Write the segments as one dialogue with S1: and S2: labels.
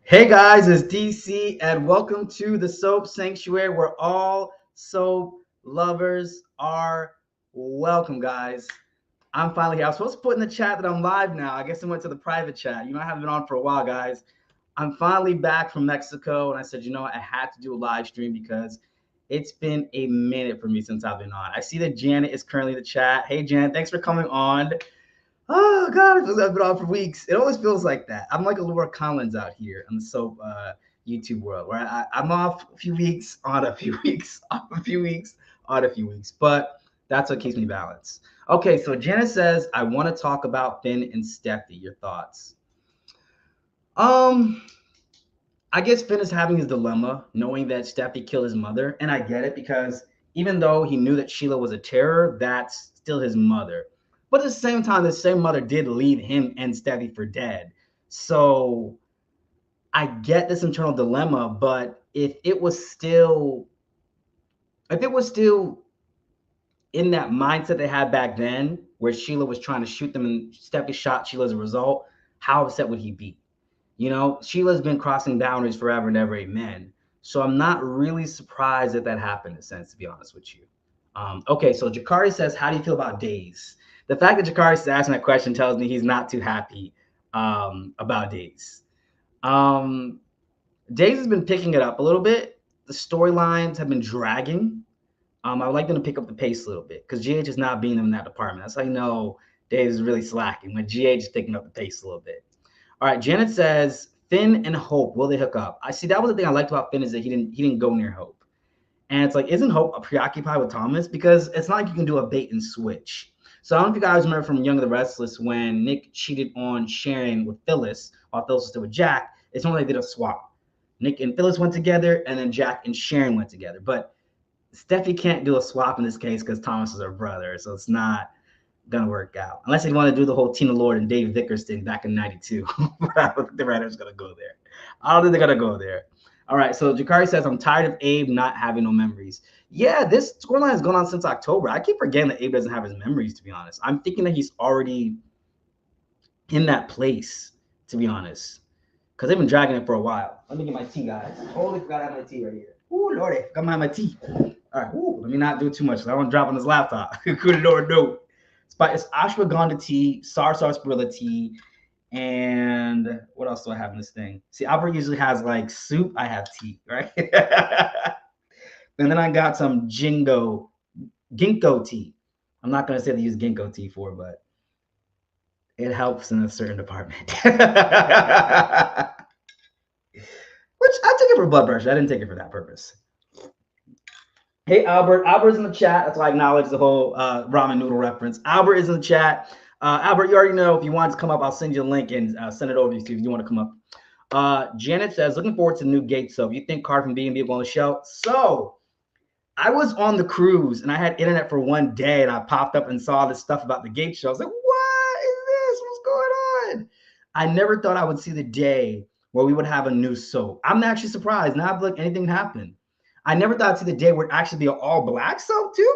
S1: Hey guys, it's DC, and welcome to the Soap Sanctuary where all soap lovers are welcome, guys. I'm finally here. I was supposed to put in the chat that I'm live now. I guess I went to the private chat. I haven't been on for a while, guys. I'm finally back from Mexico, and I said, I had to do a live stream because it's been a minute for me since I've been on. I see that Janet is currently in the chat. Hey, Janet, thanks for coming on. Oh God, it feels like I've been on for weeks. It always feels like that. I'm like a Laura Collins out here in the soap YouTube world, where I'm off a few weeks, on a few weeks, off a few weeks, on a few weeks. But that's what keeps me balanced. Okay, so Jenna says, I want to talk about Finn and Steffi. Your thoughts? Um, I guess Finn is having his dilemma, knowing that Steffi killed his mother, and I get it because even though he knew that Sheila was a terror, that's still his mother. But at the same time, the same mother did leave him and Steffi for dead. So I get this internal dilemma, but if it was still in that mindset they had back then, where Sheila was trying to shoot them and Steffi shot Sheila as a result, how upset would he be? Sheila's been crossing boundaries forever and ever, amen. So I'm not really surprised that happened in a sense, to be honest with you. Okay, so Jakari says, how do you feel about Days? The fact that Jakari is asking that question tells me he's not too happy about Days. Days has been picking it up a little bit. The storylines have been dragging. I would like them to pick up the pace a little bit because GH is not being them in that department. That's how you know Days is really slacking when GH is picking up the pace a little bit. All right, Janet says Finn and Hope, will they hook up? I see that was the thing I liked about Finn is that he didn't go near Hope. And it's like, isn't Hope preoccupied with Thomas? Because it's not like you can do a bait and switch. So I don't know if you guys remember from Young and the Restless when Nick cheated on Sharon with Phyllis while Phyllis was still with Jack. It's when they did a swap. Nick and Phyllis went together, and then Jack and Sharon went together. But Steffi can't do a swap in this case because Thomas is her brother, so it's not gonna work out unless they want to do the whole Tina Lord and Dave Vickers thing back in '92. But I don't think the writer's gonna go there. I don't think they're gonna go there. All right, so Jakari says, I'm tired of Abe not having no memories. Yeah, this scoreline has gone on since October. I keep forgetting that Abe doesn't have his memories, to be honest. I'm thinking that he's already in that place, to be honest, because they've been dragging it for a while. Let me get my tea, guys. Totally forgot I have my tea right here. Ooh, Lordy, got my tea. All right, ooh, let me not do too much. I don't want to drop on this laptop. Good Lord, no. It's ashwagandha tea, sarsaparilla tea, and what else do I have in this thing? See, Albert usually has like soup. I have tea, right? And then I got some ginkgo tea. I'm not gonna say they use ginkgo tea for, but it helps in a certain department. Which I took it for blood pressure. I didn't take it for that purpose. Hey, Albert. Albert's in the chat. That's why I acknowledge the whole ramen noodle reference. Albert is in the chat. Albert, you already know if you want to come up, I'll send you a link and send it over to you if you want to come up. Janet says, looking forward to the new Gate soap. You think Carter from B&B will go on the show? So I was on the cruise and I had internet for one day and I popped up and saw this stuff about the Gate show. I was like, what is this? What's going on? I never thought I would see the day where we would have a new soap. I'm actually surprised. Now I've looked, anything happened. I never thought I'd see the day where it actually be an all black soap too.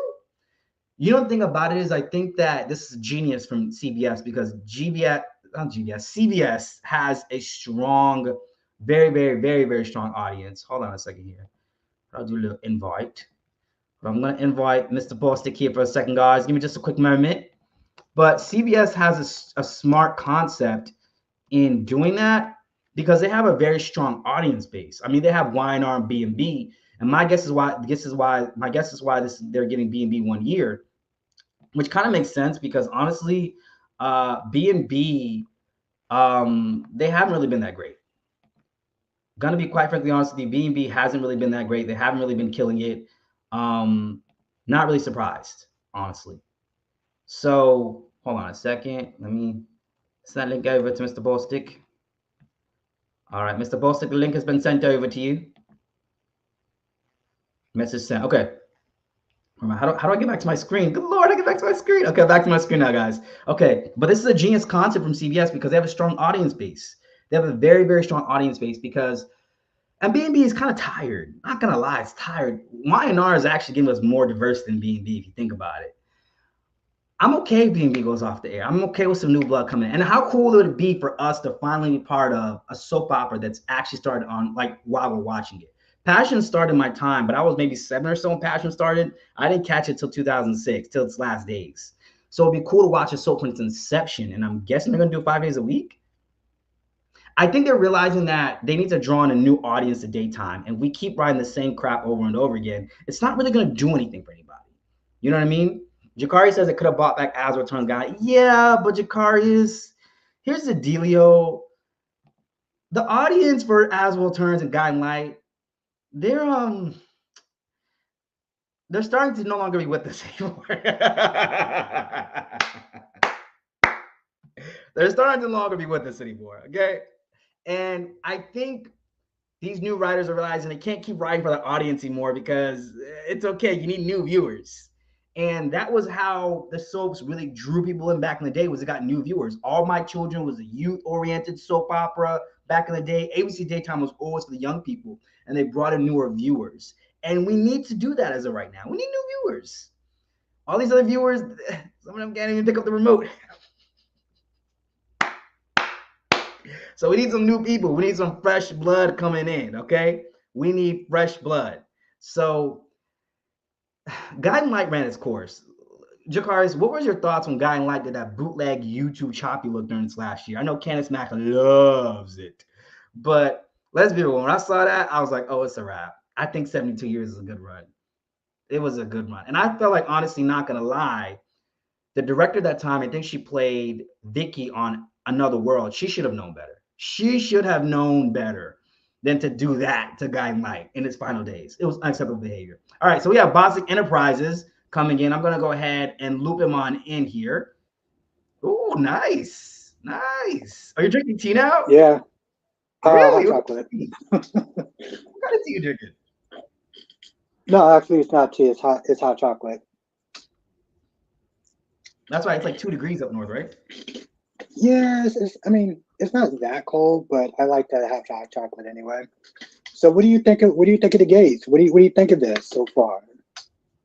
S1: You know, the thing about it is I think that this is genius from CBS because CBS has a strong, very, very, very, very strong audience. Hold on a second here. I'll do a little invite. But I'm going to invite Mr. Bostic here for a second, guys. Give me just a quick moment. But CBS has a smart concept in doing that because they have a very strong audience base. I mean, they have Y&R and B&B, and my guess is why they're getting B&B 1 year, which kind of makes sense because honestly, B&B they haven't really been that great. Gonna be quite frankly honest with you, B&B hasn't really been that great. They haven't really been killing it. Not really surprised, honestly. So hold on a second. Let me send that link over to Mr. Bostic. All right, Mr. Bostic, the link has been sent over to you. Message sent. Okay. How do I get back to my screen? Good Lord, I get back to my screen. Okay, back to my screen now, guys. Okay, but this is a genius concept from CBS because they have a strong audience base. They have a very, very strong audience base because, and B&B is kind of tired. Not gonna lie, it's tired. Y&R is actually giving us more diverse than B&B if you think about it. I'm okay if B&B goes off the air. I'm okay with some new blood coming in. And how cool would it be for us to finally be part of a soap opera that's actually started on, like, while we're watching it? Passion started my time, but I was maybe 7 or so when Passion started. I didn't catch it till 2006, till its last days. So it'd be cool to watch a soap from its inception. And I'm guessing they're going to do 5 days a week. I think they're realizing that they need to draw in a new audience to daytime. And we keep writing the same crap over and over again. It's not really going to do anything for anybody. You know what I mean? Jakari says it could have bought back As Returns guy. Yeah, but Jakari is, here's the dealio. The audience for As Returns and Guiding Light, they're starting to no longer be with us anymore. They're starting to no longer be with us anymore. Okay. And I think these new writers are realizing they can't keep writing for the audience anymore because it's okay. You need new viewers. And that was how the soaps really drew people in back in the day, was it got new viewers. All My Children was a youth-oriented soap opera back in the day. ABC Daytime was always for the young people, and they brought in newer viewers. And we need to do that as of right now. We need new viewers. All these other viewers, some of them can't even pick up the remote. So we need some new people. We need some fresh blood coming in, okay? We need fresh blood. So Guiding Light ran its course. Jakaris, what was your thoughts when Guiding Light did that bootleg YouTube choppy look during its last year? I know Candace Mack loves it, but let's be real. When I saw that, I was like, oh, it's a wrap. I think 72 years is a good run. It was a good run. And I felt like, honestly, not going to lie, the director at that time, I think she played Vicky on Another World. She should have known better. She should have known better than to do that to Guiding Light in its final days. It was unacceptable behavior. All right, so we have Bostic Enterprises coming in. I'm going to go ahead and loop him on in here. Oh, nice. Nice. Are you drinking tea now?
S2: Yeah.
S1: Really?
S2: Hot chocolate.
S1: What kind of tea you drinking?
S2: No, actually, it's not tea. It's hot chocolate.
S1: That's right. It's like 2 degrees up north, right?
S2: Yes, I mean, it's not that cold, but I like to have hot chocolate anyway. So, what do you think of the Gates? What do you think of this so far?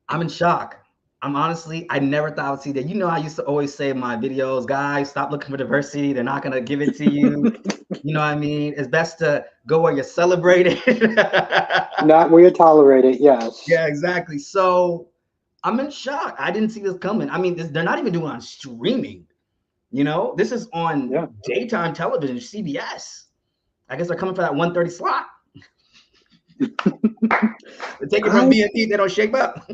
S1: I'm in shock. I never thought I would see that. You know, I used to always say in my videos, guys, stop looking for diversity. They're not going to give it to you. You know what I mean? It's best to go where you're celebrated.
S2: Not where you're tolerated, yes.
S1: Yeah, exactly. So I'm in shock. I didn't see this coming. I mean, they're not even doing it on streaming. You know, this is on daytime television, CBS. I guess they're coming for that 1:30 slot. They take it from B&B, they don't shape up.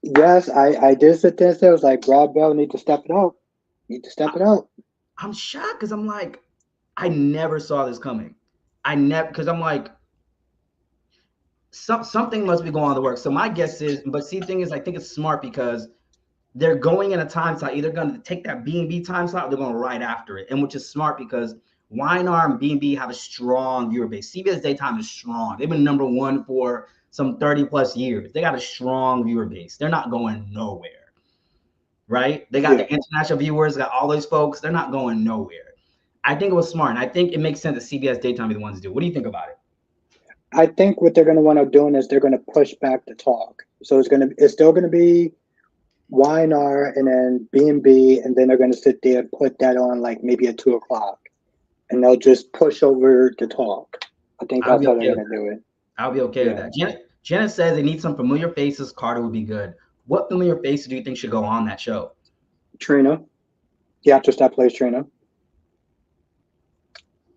S2: Yes, I did sit there and say, I was like, Brad Bell need to step it up.
S1: I'm shocked because I'm like, I never saw this coming. Because I'm like, something must be going on to work. So my guess is, but see, the thing is, I think it's smart because they're going in a time slot. Either going to take that B&B time slot or they're going right after it. And which is smart because YNR and B&B have a strong viewer base. CBS Daytime is strong. They've been number one for some 30 plus years. They got a strong viewer base. They're not going nowhere, right? They got the international viewers, got all those folks. They're not going nowhere. I think it was smart. And I think it makes sense that CBS Daytime be the ones to do. What do you think about it?
S2: I think what they're going to wind up doing is they're going to push back the talk. So it's still going to be YNR and then B&B, and then they're going to sit there and put that on like maybe at 2:00, and they'll just push over the talk. I think that's how they're going to do it.
S1: I'll be okay with that. Janet says they need some familiar faces. Carter would be good. What familiar faces do you think should go on that show?
S2: Trina, the actress that plays Trina.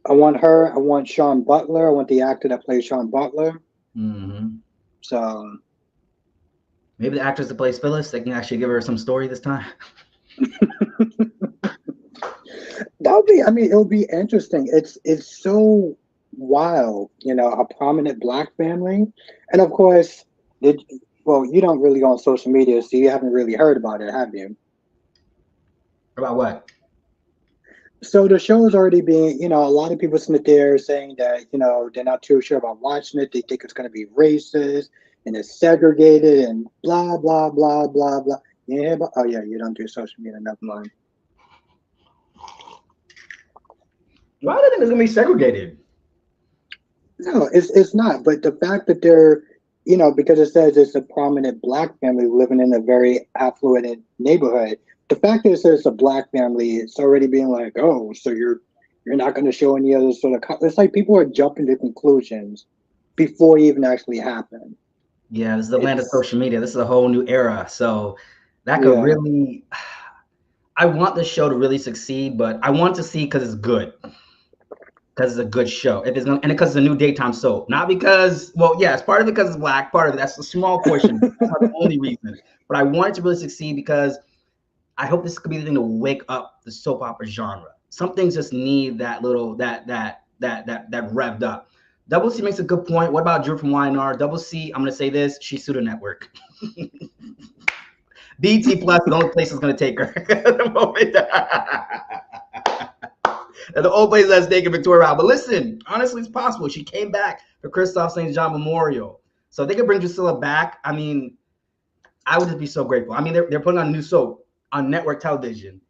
S2: I want her. I want Sean Butler. I want the actor that plays Sean Butler.
S1: Mm-hmm.
S2: So
S1: maybe the actress that plays Phyllis, they can actually give her some story this time.
S2: It'll be interesting. It's so wild, a prominent Black family. And of course, you don't really go on social media, so you haven't really heard about it, have you?
S1: About what?
S2: So the show is already being, a lot of people sit there saying that, they're not too sure about watching it. They think it's going to be racist and it's segregated and blah, blah, blah, blah, blah. Yeah, but, oh yeah, you don't do social media, never mind.
S1: Why do they think it's going to be segregated?
S2: No, it's not. But the fact that they're, because it says it's a prominent Black family living in a very affluent neighborhood, the fact is it's a black family, it's already being like, oh, so you're not going to show any other sort of. It's like people are jumping to conclusions before it even actually happened.
S1: Yeah, this is the land of social media. This is a whole new era. So that could really. I want the show to really succeed, but I want to see because it's good. Because it's a good show. If it's gonna, and because it's a new daytime soap, not because, well, yeah, it's part of it because it's black. Part of it, that's a small portion. That's not the only reason. But I want it to really succeed because I hope this could be the thing to wake up the soap opera genre. Some things just need that little that revved up. Double C makes a good point. What about Drew from YNR? Double C, I'm gonna say this: she sued a network. BT Plus, the only place is gonna take her at the moment. And the old place that's taking Victoria out. But listen, honestly, it's possible. She came back for Kristoff St. John Memorial. So if they could bring Drusilla back, I mean, I would just be so grateful. I mean, they're putting on a new soap on network television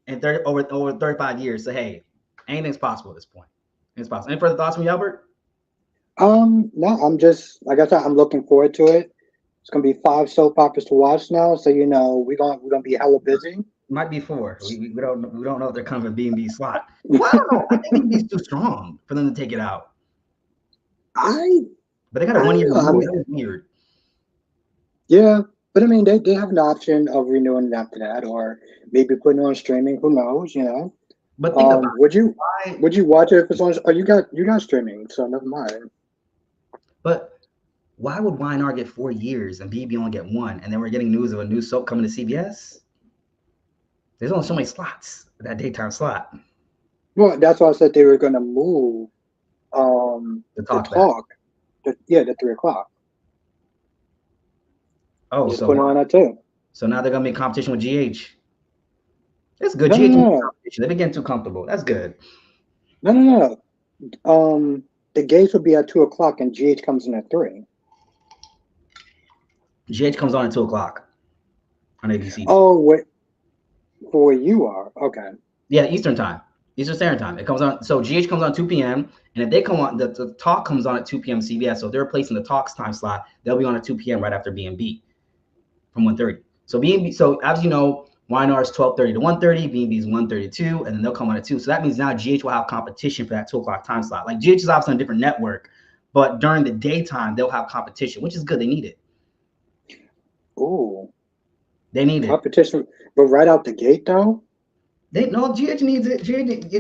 S1: in over 35 years. So hey, anything's possible at this point. It's possible. Any further thoughts from you, Albert?
S2: No, I'm just like I said, I'm looking forward to it. It's gonna be 5 soap operas to watch now, so you know we're gonna be hella busy.
S1: Might be 4. We don't know if they're coming for B&B slot. Well, I don't know. I think B&B's too strong for them to take it out. But they got a 1 year. I mean, that was weird.
S2: Yeah, but I mean they have an option of renewing it after that, or maybe putting it on streaming. Who knows? You know.
S1: But think about
S2: would you watch it if it's on? Oh, you got streaming, so never mind.
S1: But why would YNR get 4 years and BB only get 1? And then we're getting news of a new soap coming to CBS? There's only so many slots, that daytime slot.
S2: Well, that's why I said they were going to move the talk. The 3 o'clock.
S1: Oh,
S2: just put on that too.
S1: So now they're going to be in competition with GH. That's good. GH they've been getting too comfortable. That's good.
S2: No. The gates will be at 2 o'clock and GH comes in at 3.
S1: GH comes on at 2 o'clock on ABC.
S2: Oh, wait. For where you are. Okay.
S1: Yeah, Eastern Standard Time. It comes on. So GH comes on 2 p.m. And if they come on, the talk comes on at 2 p.m. CBS. So if they're replacing the talks time slot, they'll be on at 2 p.m. right after B&B from 1:30. So B&B. So as you know, YNR is 12:30 to 1:30. B&B is 1:30 to 2, and then they'll come on at 2. So that means now GH will have competition for that 2 o'clock time slot. Like GH is obviously on a different network, but during the daytime they'll have competition, which is good. They need it.
S2: Oh.
S1: They need
S2: competition, but right out the gate though.
S1: GH needs it.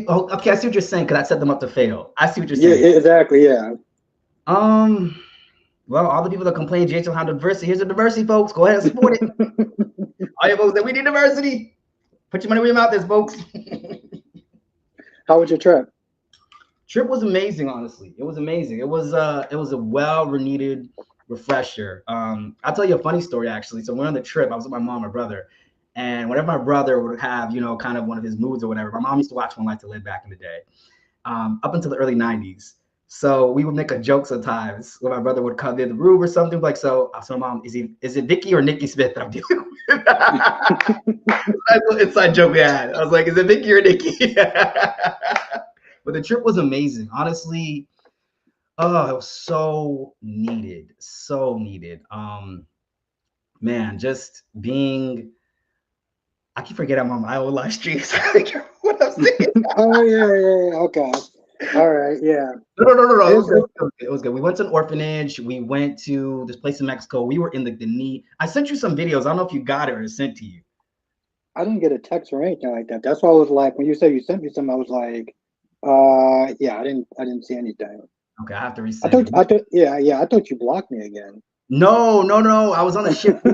S1: Okay, I see what you're saying because I set them up to fail. I see what you're saying.
S2: Yeah, exactly. Yeah.
S1: Well, all the people that complain GH will have diversity. Here's the diversity, folks. Go ahead and support it. All you folks that we need diversity. Put your money where your mouth is, folks.
S2: How was your trip?
S1: Trip was amazing, honestly. It was amazing. It was a well-needed refresher. I'll tell you a funny story actually. So we're on the trip. I was with my mom and my brother, and whenever my brother would have, kind of one of his moods or whatever, my mom used to watch One Life to Live back in the day, up until the early 90s. So we would make a joke sometimes when my brother would come in the room or something like, so mom, is it Vicky or Nikki Smith that I'm dealing with? Inside joke we had. I was like, is it Vicky or Nikki? But the trip was amazing. Honestly, oh, it was so needed. So needed. Man, just being, I keep forgetting I'm on my own live stream. What I'm saying.
S2: Oh, yeah. Okay. All right. Yeah.
S1: No. It was good. We went to an orphanage. We went to this place in Mexico. We were in the knee. I sent you some videos. I don't know if you got it or it's sent to you.
S2: I didn't get a text or anything like that. That's why I was like, when you said you sent me some, I was like, yeah, I didn't see anything.
S1: Okay, I have to resend.
S2: I thought you blocked me again.
S1: No. I was on the ship.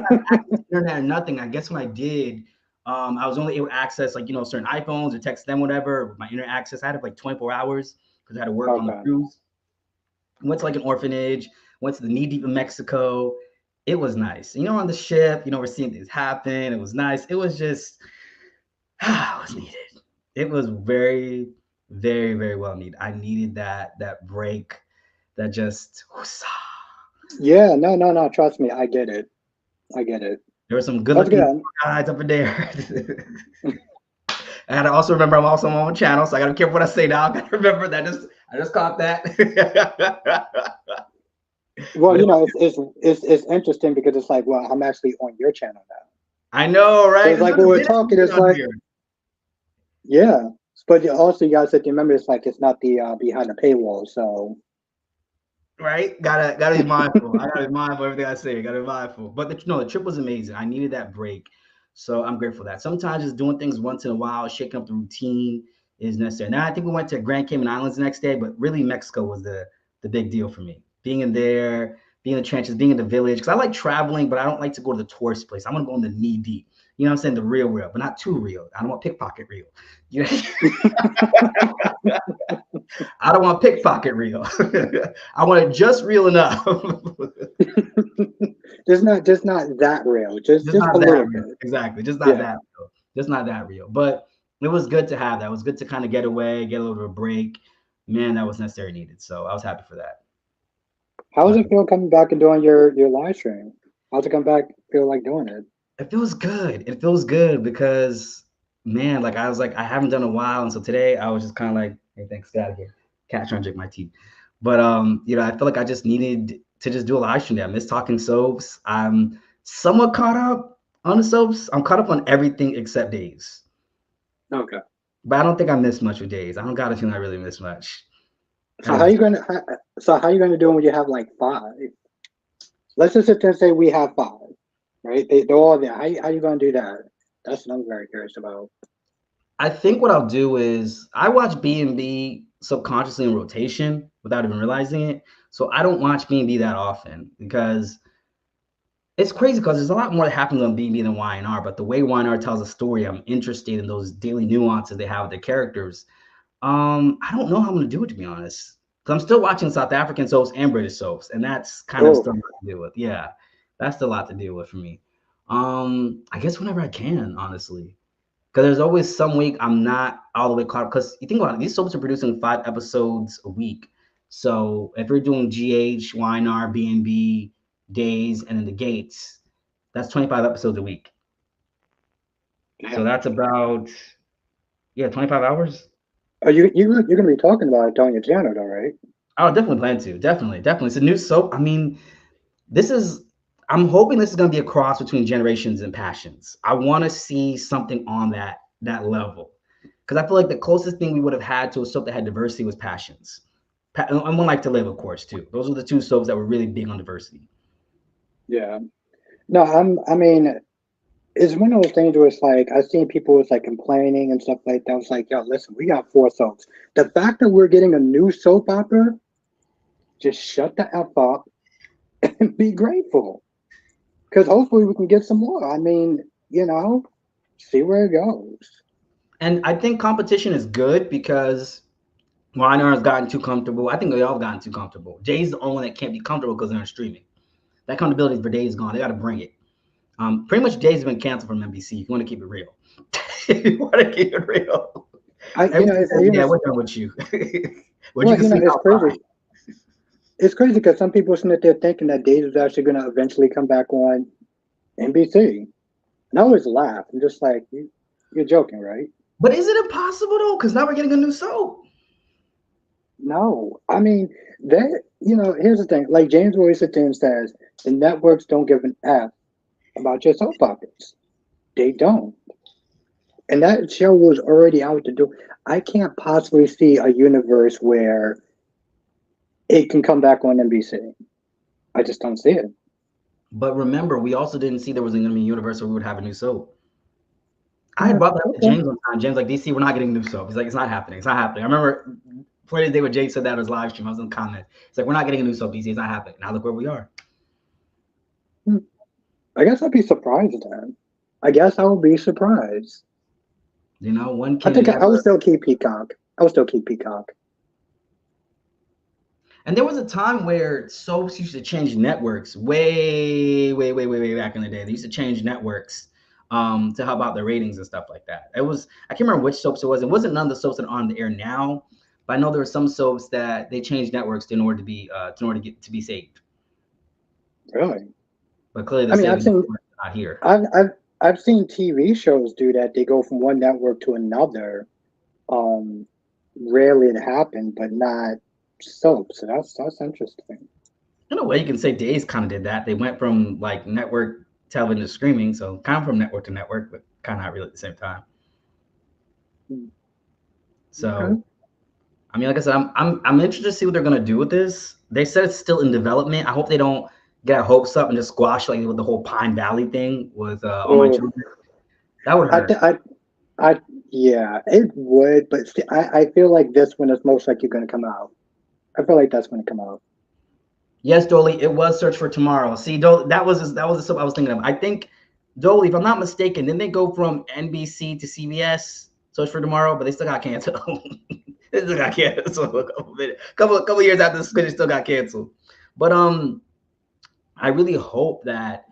S1: Internet or nothing. I guess when I did, I was only able to access certain iPhones or text them, whatever. With my internet access, I had like 24 hours because I had to work on the cruise. Went to an orphanage. Went to the knee deep in Mexico. It was nice. On the ship, we're seeing things happen. It was nice. It was just, it was needed. It was very, very, very well needed. I needed that break. That just.
S2: Yeah, no. Trust me, I get it. There
S1: were some good-looking guys up in there. And I also remember I'm also on my own channel, so I gotta be careful what I say now. I gotta remember that. I just caught that.
S2: Well, it's interesting because it's like, well, I'm actually on your channel now.
S1: I know, right?
S2: So it's like when we're talking, it's like, yeah. But also, you guys have to remember, it's like it's not the behind the paywall. So
S1: right? Gotta be mindful. I gotta be mindful of everything I say. Gotta be mindful. But the trip was amazing. I needed that break, so I'm grateful for that. Sometimes just doing things once in a while, shaking up the routine is necessary. Now I think we went to Grand Cayman Islands the next day, but really Mexico was the big deal for me. Being in there, being in the trenches, being in the village, because I like traveling, but I don't like to go to the tourist place. I want to go in the knee deep. You know what I'm saying? The real, but not too real. I don't want pickpocket real. You know? I don't want pickpocket real. I want it just real enough.
S2: just not that real. Just
S1: not
S2: a
S1: that
S2: little
S1: real.
S2: bit.
S1: Exactly. Just not
S2: Yeah.
S1: that real. Just not that real. But it was good to have that. It was good to kind of get away, get a little bit of a break. Man, that was necessary needed. So I was happy for that.
S2: How does it feel coming back and doing your live stream? How's it come back feel like doing it?
S1: It feels good. It feels good because, man, like I was like, I haven't done a while. And so today I was just kind of like, hey, thanks, get out of here. Cat trying to drink my tea. But I feel like I just needed to just do a live stream. I miss talking soaps. I'm somewhat caught up on the soaps. I'm caught up on everything except Days.
S2: Okay.
S1: But I don't think I miss much with Days. I don't got a feeling I really miss much.
S2: So how you gonna do it when you have like 5? Let's just sit there and say we have 5, right? They're all there. How you gonna do that? That's what I'm very curious about.
S1: I think what I'll do is I watch B&B subconsciously in rotation without even realizing it. So I don't watch B&B that often because it's crazy because there's a lot more that happens on B&B than Y&R, but the way Y&R tells a story, I'm interested in those daily nuances they have with their characters. I don't know how I'm gonna do it, to be honest. Because I'm still watching South African soaps and British soaps, and that's kind of still a lot to deal with. Yeah, that's still a lot to deal with for me. I guess whenever I can, honestly. Because there's always some week I'm not all the way caught up. Because you think about it, these soaps are producing 5 episodes a week. So if you're doing GH, YNR, B&B, Days, and then the Gates, that's 25 episodes a week. Yeah. So that's about 25 hours.
S2: Oh, you're gonna be talking about it on your channel, though, right?
S1: I would definitely plan to. Definitely. It's a new soap. I mean, I'm hoping this is going to be a cross between Generations and Passions. I want to see something on that level, because I feel like the closest thing we would have had to a soap that had diversity was Passions, and One Life to Live, of course, too. Those were the 2 soaps that were really big on diversity.
S2: Yeah. No, I mean, it's one of those things where it's like I've seen people was like complaining and stuff like that. I was like, yo, listen, we got 4 soaps. The fact that we're getting a new soap opera, just shut the F up and be grateful. Because hopefully we can get some more. I mean, see where it goes.
S1: And I think competition is good because YNR has gotten too comfortable. I think they all have gotten too comfortable. Jay's the only one that can't be comfortable because they're on streaming. That accountability for Days gone. They got to bring it. Pretty much Days has been canceled from NBC. If you want to keep it real, if you want to keep it real. We're done with you.
S2: It's crazy. It's crazy because some people sitting there thinking that Days is actually going to eventually come back on NBC. And I always laugh. I'm just like, you're joking, right?
S1: But is it impossible though? Because now we're getting a new soap.
S2: No, I mean here's the thing. Like James always sits there and says, the networks don't give an F about your soap operas. They don't. And that show was already out to do. I can't possibly see a universe where it can come back on NBC. I just don't see it.
S1: But remember, we also didn't see there was going to be a universe where we would have a new soap. I had brought that up to James one time. James like, DC, we're not getting a new soap. He's like, it's not happening. It's not happening. I remember before the day when James said that on his live stream, I was in the comment. It's like, we're not getting a new soap, DC. It's not happening. Now look where we are.
S2: I guess I'd be surprised then. I guess I would be surprised.
S1: One
S2: I think I would still keep Peacock.
S1: And there was a time where soaps used to change networks way back in the day. They used to change networks to help out the ratings and stuff like that. I can't remember which soaps it was. It wasn't none of the soaps that are on the air now, but I know there were some soaps that they changed networks in order to be saved.
S2: Really?
S1: But clearly, not here.
S2: I've seen TV shows do that. They go from one network to another. Rarely it happened, but not soap. So that's interesting.
S1: In a way, you can say Days kind of did that. They went from like network television to streaming, so kind of from network to network, but kind of not really at the same time. So,
S2: Okay.
S1: I mean, like I said, I'm interested to see what they're gonna do with this. They said it's still in development. I hope they don't get our hopes up and just squash like with the whole Pine Valley thing with All My
S2: Oh,
S1: Children. That would
S2: I,
S1: hurt.
S2: th- I, yeah, it would, but I feel like this one is most likely going to come out. I feel like that's going to come out.
S1: Yes, Dolly, it was Search for Tomorrow. See, that was the stuff I was thinking of. I think Dolly, if I'm not mistaken, then they go from NBC to CBS, Search for Tomorrow, but they still got canceled. They still got canceled couple years after this, it still got canceled. But I really hope that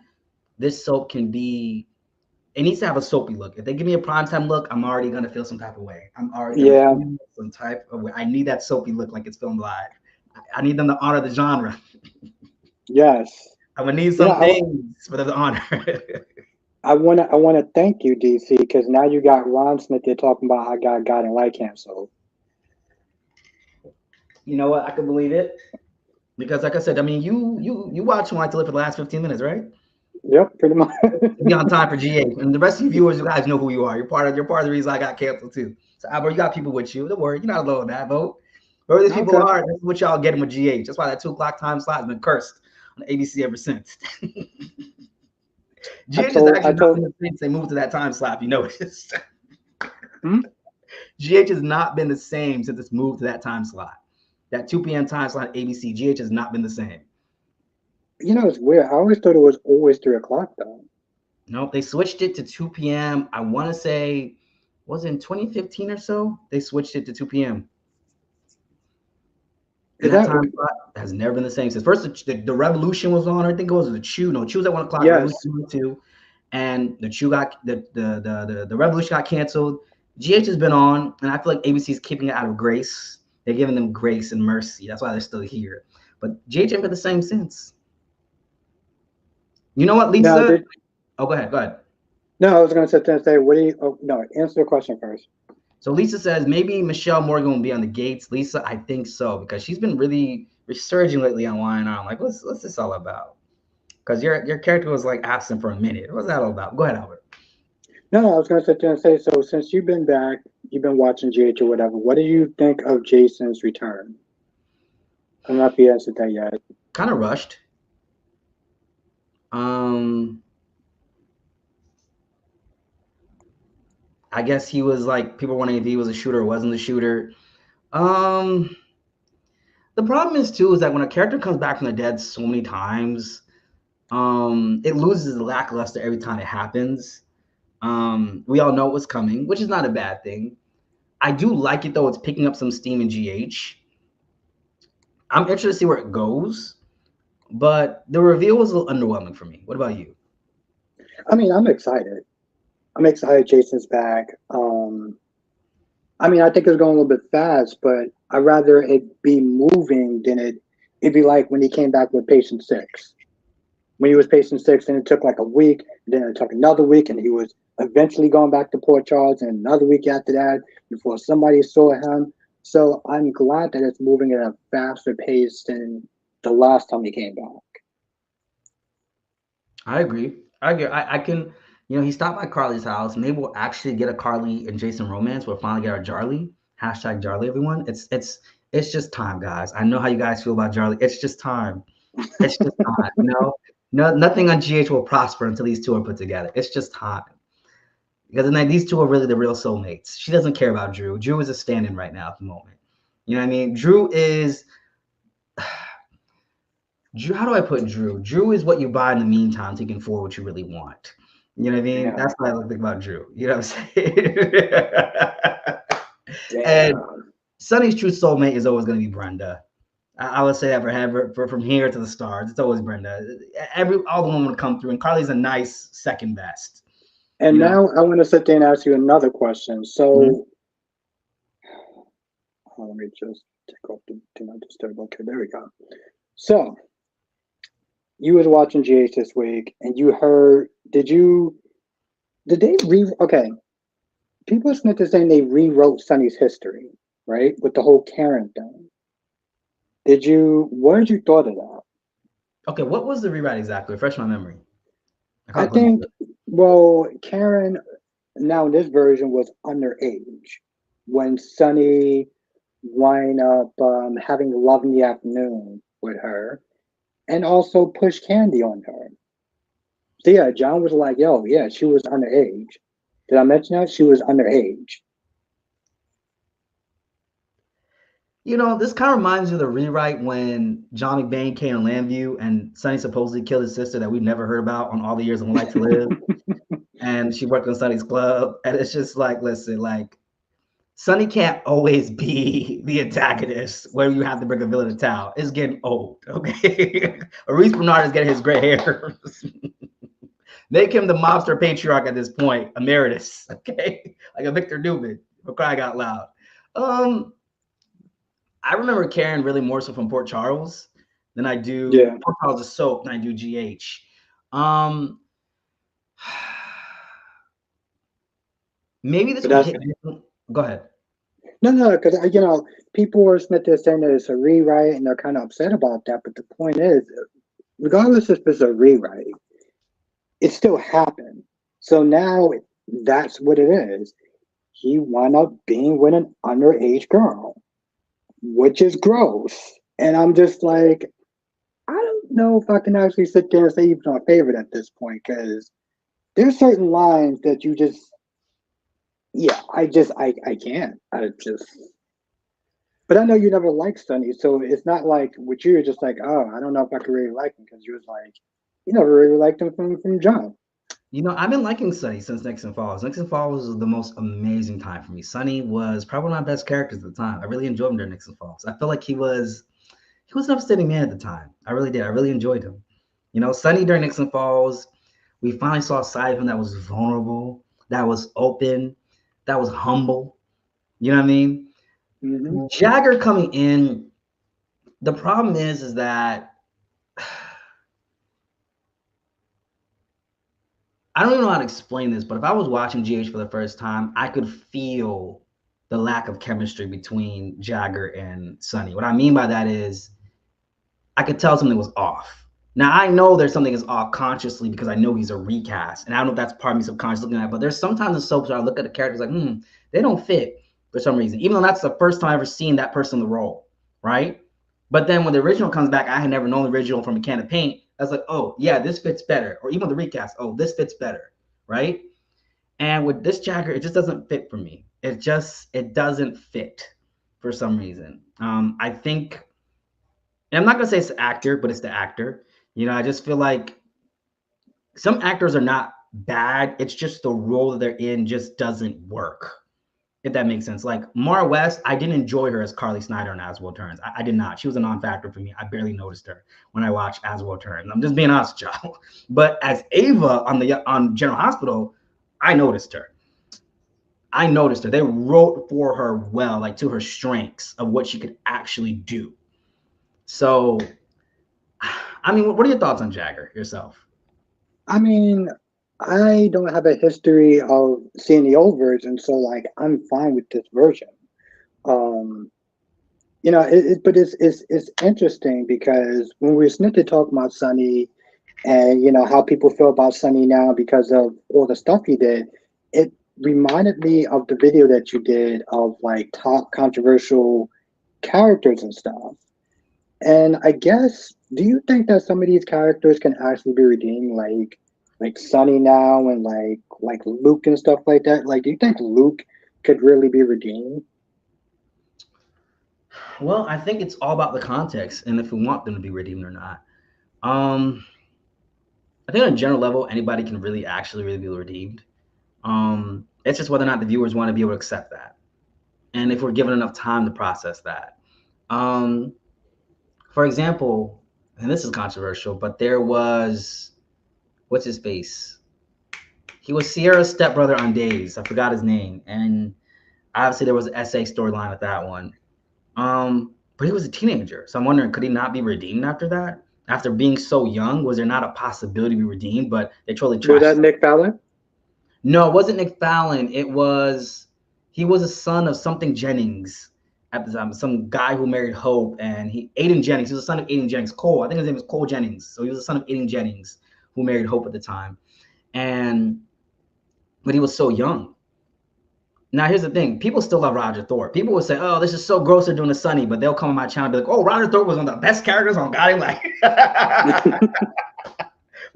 S1: this soap can be. It needs to have a soapy look. If they give me a primetime look, I'm already gonna feel some type of way. I'm already gonna
S2: Yeah.
S1: feel some type of way. I need that soapy look like it's filmed live. I need them to honor the genre.
S2: Yes.
S1: I'm gonna need
S2: You know,
S1: some things for them to honor.
S2: I wanna thank you, DC, because now you got Ron Smith there talking about I got God and Light canceled.
S1: You know what? I can believe it because, like I said, I mean, you watch Why to Live for the last 15 minutes, right?
S2: Yep, pretty much.
S1: Be on time for GA, and the rest of you viewers, you guys know who you are. You're part of the reason I got canceled too. So, Albert, you got people with you. Don't worry, you're not alone in that vote. Whoever these people
S2: Okay.
S1: are, that's what y'all getting with GH. That's why that 2 o'clock time slot has been cursed on ABC ever since.
S2: I
S1: GH has
S2: told I
S1: actually not
S2: told
S1: been the same since they moved to that time slot. If you noticed,
S2: hmm?
S1: GH has not been the same since it's moved to that time slot. That 2 p.m. time slot ABC, GH has not been the same.
S2: It's weird. I always thought it was always 3 o'clock though.
S1: Nope, they switched it to 2 p.m. I want to say, was it in 2015 or so? They switched it to 2 p.m. And
S2: Is
S1: that
S2: that
S1: time slot has never been the same since. First, the Revolution was on. I think it was the Chew. No, Chew was at 1 o'clock.
S2: yes.
S1: Revolution was 2, and the Chew got the Revolution got canceled. GH has been on, and I feel like ABC is keeping it out of grace. They're giving them grace and mercy. That's why they're still here. But GH ain't been the same since. You know what,
S2: Now
S1: Lisa?
S2: did
S1: Oh, go ahead. Go ahead.
S2: no, I was gonna sit there and say, what do you no, answer the question first.
S1: So Lisa says maybe Michelle Morgan will be on the gates. Lisa, I think so because she's been really resurging lately on YNR. I'm like, what's this all about? Because your character was like absent for a minute. What's that all about? Go ahead, Albert.
S2: No, I was gonna sit there and say, so since you've been back, you've been watching GH or whatever, what do you think of Jason's return? I'm not be answered that yet.
S1: Kind of rushed. Um, I guess he was like people wondering if he was a shooter or wasn't a shooter. Um, the problem is too is that when a character comes back from the dead so many times, it loses the lackluster every time it happens. We all know what's coming, which is not a bad thing. I do like it though; it's picking up some steam in GH. I'm interested to see where it goes, but the reveal was a little underwhelming for me. What about you?
S2: I mean, I'm excited. I'm excited Jason's back. I mean, I think it's going a little bit fast, but I'd rather it be moving than it'd be like when he came back with Patient Six. When he was Patient Six, and it took like a week, then it took another week, and he was eventually going back to Port Charles, and another week after that before somebody saw him. So I'm glad that it's moving at a faster pace than the last time he came back.
S1: I agree. I agree. I can, he stopped by Carly's house. Maybe we'll actually get a Carly and Jason romance. We'll finally get our Jarly. Hashtag Jarly, everyone. It's just time, guys. I know how you guys feel about Jarly. It's just time. It's just time. No, nothing on GH will prosper until these two are put together. It's just time. Because then these two are really the real soulmates. She doesn't care about Drew. Drew is a stand-in right now at the moment. You know what I mean? Drew is Drew, how do I put Drew? Drew is what you buy in the meantime to get forward what you really want. You know what I mean?
S2: Yeah.
S1: That's what I think about Drew. You know what I'm saying? And
S2: Damn.
S1: Sonny's true soulmate is always going to be Brenda. I would say that for from here to the stars, it's always Brenda. All the women would come through, and Carly's a nice second best.
S2: And now I want to sit there and ask you another question. So, let me just take off the do not disturb. Okay, there we go. So, you was watching GH this week, and you heard. Did they Okay, people are saying they rewrote Sonny's history, right, with the whole Karen thing. What did you thought of that?
S1: Okay, what was the rewrite exactly? Refresh my memory.
S2: I think, well, Karen now in this version was underage when Sunny wind up having love in the afternoon with her and also pushed candy on her. So yeah, John was like, yo, yeah, she was underage. Did I mention that? She was underage.
S1: You know, this kind of reminds me of the rewrite when John McBain came to Llanview and Sonny supposedly killed his sister that we never heard about on All the Years of One Life to Live. And she worked on Sonny's club. And it's just like, listen, like, Sonny can't always be the antagonist where you have to bring a villain to town. It's getting old, okay? Maurice Bernard is getting his gray hair. Make him the mobster patriarch at this point, emeritus, okay? Like a Victor Newman, for crying out loud. I remember Karen really more so from Port Charles than I do Port Charles is Soap than I do GH. Maybe this will hit. Go ahead.
S2: No, because you know, people were saying that it's a rewrite and they're kind of upset about that. But the point is, regardless if it's a rewrite, it still happened. So now that's what it is. He wound up being with an underage girl, which is gross. And I'm just like, I don't know if I can actually sit there and say even my favorite at this point, because there's certain lines that you just, yeah, I can't. But I know you never liked Sonny, so it's not like with you, you're just like, oh, I don't know if I could really like him, because you was like, you never really liked him from John.
S1: You know, I've been liking Sonny since Nixon Falls. Nixon Falls was the most amazing time for me. Sonny was probably one of my best characters at the time. I really enjoyed him during Nixon Falls. I felt like he was an upstanding man at the time. I really did. I really enjoyed him. You know, Sonny during Nixon Falls, we finally saw a side of him that was vulnerable, that was open, that was humble. You know what I mean? Mm-hmm. Jagger coming in, the problem is that I don't even know how to explain this, but if I was watching GH for the first time, I could feel the lack of chemistry between Jagger and Sonny. What I mean by that is I could tell something was off. Now, I know there's something is off consciously because I know he's a recast. And I don't know if that's part of me subconsciously looking at it, but there's sometimes in soaps where I look at the characters like, they don't fit for some reason, even though that's the first time I've ever seen that person in the role, right? But then when the original comes back, I had never known the original from a can of paint. I was like, oh, yeah, this fits better. Or even the recast, oh, this fits better, right? And with this Jagger, it just doesn't fit for me. It doesn't fit for some reason. I think, and I'm not going to say it's the actor, but it's the actor. You know, I just feel like some actors are not bad. It's just the role that they're in just doesn't work, if that makes sense. Like Mara West, I didn't enjoy her as Carly Snyder in As World Turns. I did not. She was a non-factor for me. I barely noticed her when I watched As World Turns. I'm just being honest with y'all. But as Ava on General Hospital, I noticed her. They wrote for her well, like to her strengths of what she could actually do. So, I mean, what are your thoughts on Jagger yourself?
S2: I mean, I don't have a history of seeing the old version, so like I'm fine with this version. You know, but it's interesting because when we started to talk about Sonny and you know how people feel about Sonny now because of all the stuff he did, it reminded me of the video that you did of like top controversial characters and stuff. And I guess, do you think that some of these characters can actually be redeemed, like Sonny now and like Luke and stuff like that? Like, do you think Luke could really be redeemed?
S1: Well, I think it's all about the context and if we want them to be redeemed or not. I think on a general level, anybody can really actually be redeemed. It's just whether or not the viewers want to be able to accept that. And if we're given enough time to process that. For example, and this is controversial, but there was, what's his face? He was Sierra's stepbrother on Days. I forgot his name. And obviously there was an essay storyline with that one. But he was a teenager. So I'm wondering, could he not be redeemed after that? After being so young, was there not a possibility to be redeemed? But they totally trashed.
S2: Was that Nick Fallon?
S1: No, it wasn't Nick Fallon. He was a son of something Jennings at the time, some guy who married Hope, and Aiden Jennings. He was the son of Aiden Jennings. Cole, I think his name is Cole Jennings. So he was the son of Aiden Jennings, who married Hope at the time. but he was so young. Now here's the thing: people still love Roger Thorpe. People would say, "Oh, this is so gross they're doing the Sunny," but they'll come on my channel and be like, "Oh, Roger Thorpe was one of the best characters on Guiding Light."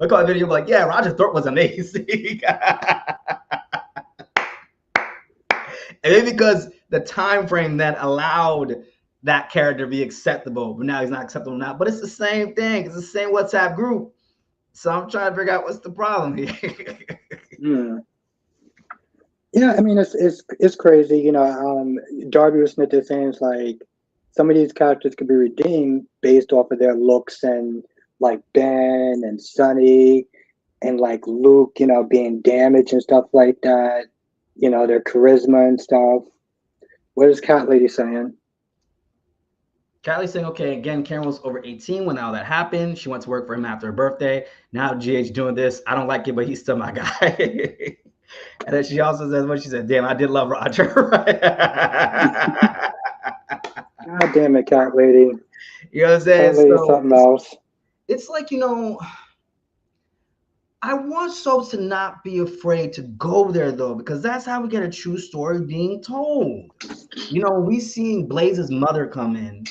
S1: Look at the video, like, "Yeah, Roger Thorpe was amazing." And maybe because the time frame that allowed that character to be acceptable, but now he's not acceptable now. But it's the same thing. It's the same WhatsApp group. So I'm trying to figure out what's the problem here.
S2: Yeah, I mean it's crazy. You know, Darby Smith is saying it's like some of these characters could be redeemed based off of their looks, and like Ben and Sonny and like Luke, you know, being damaged and stuff like that. You know, their charisma and stuff. What is Cat Lady saying?
S1: Cat Lady's saying, okay, again, Karen was over 18 when all that happened. She went to work for him after her birthday. Now GH doing this. I don't like it, but he's still my guy. And then she also says, what she said, damn, I did love Roger.
S2: God damn it, Cat Lady.
S1: You know what I'm saying?
S2: Cat Lady, so, something else.
S1: It's like, you know, I want soaps to not be afraid to go there, though, because that's how we get a true story being told. You know, we seeing Blaze's mother come in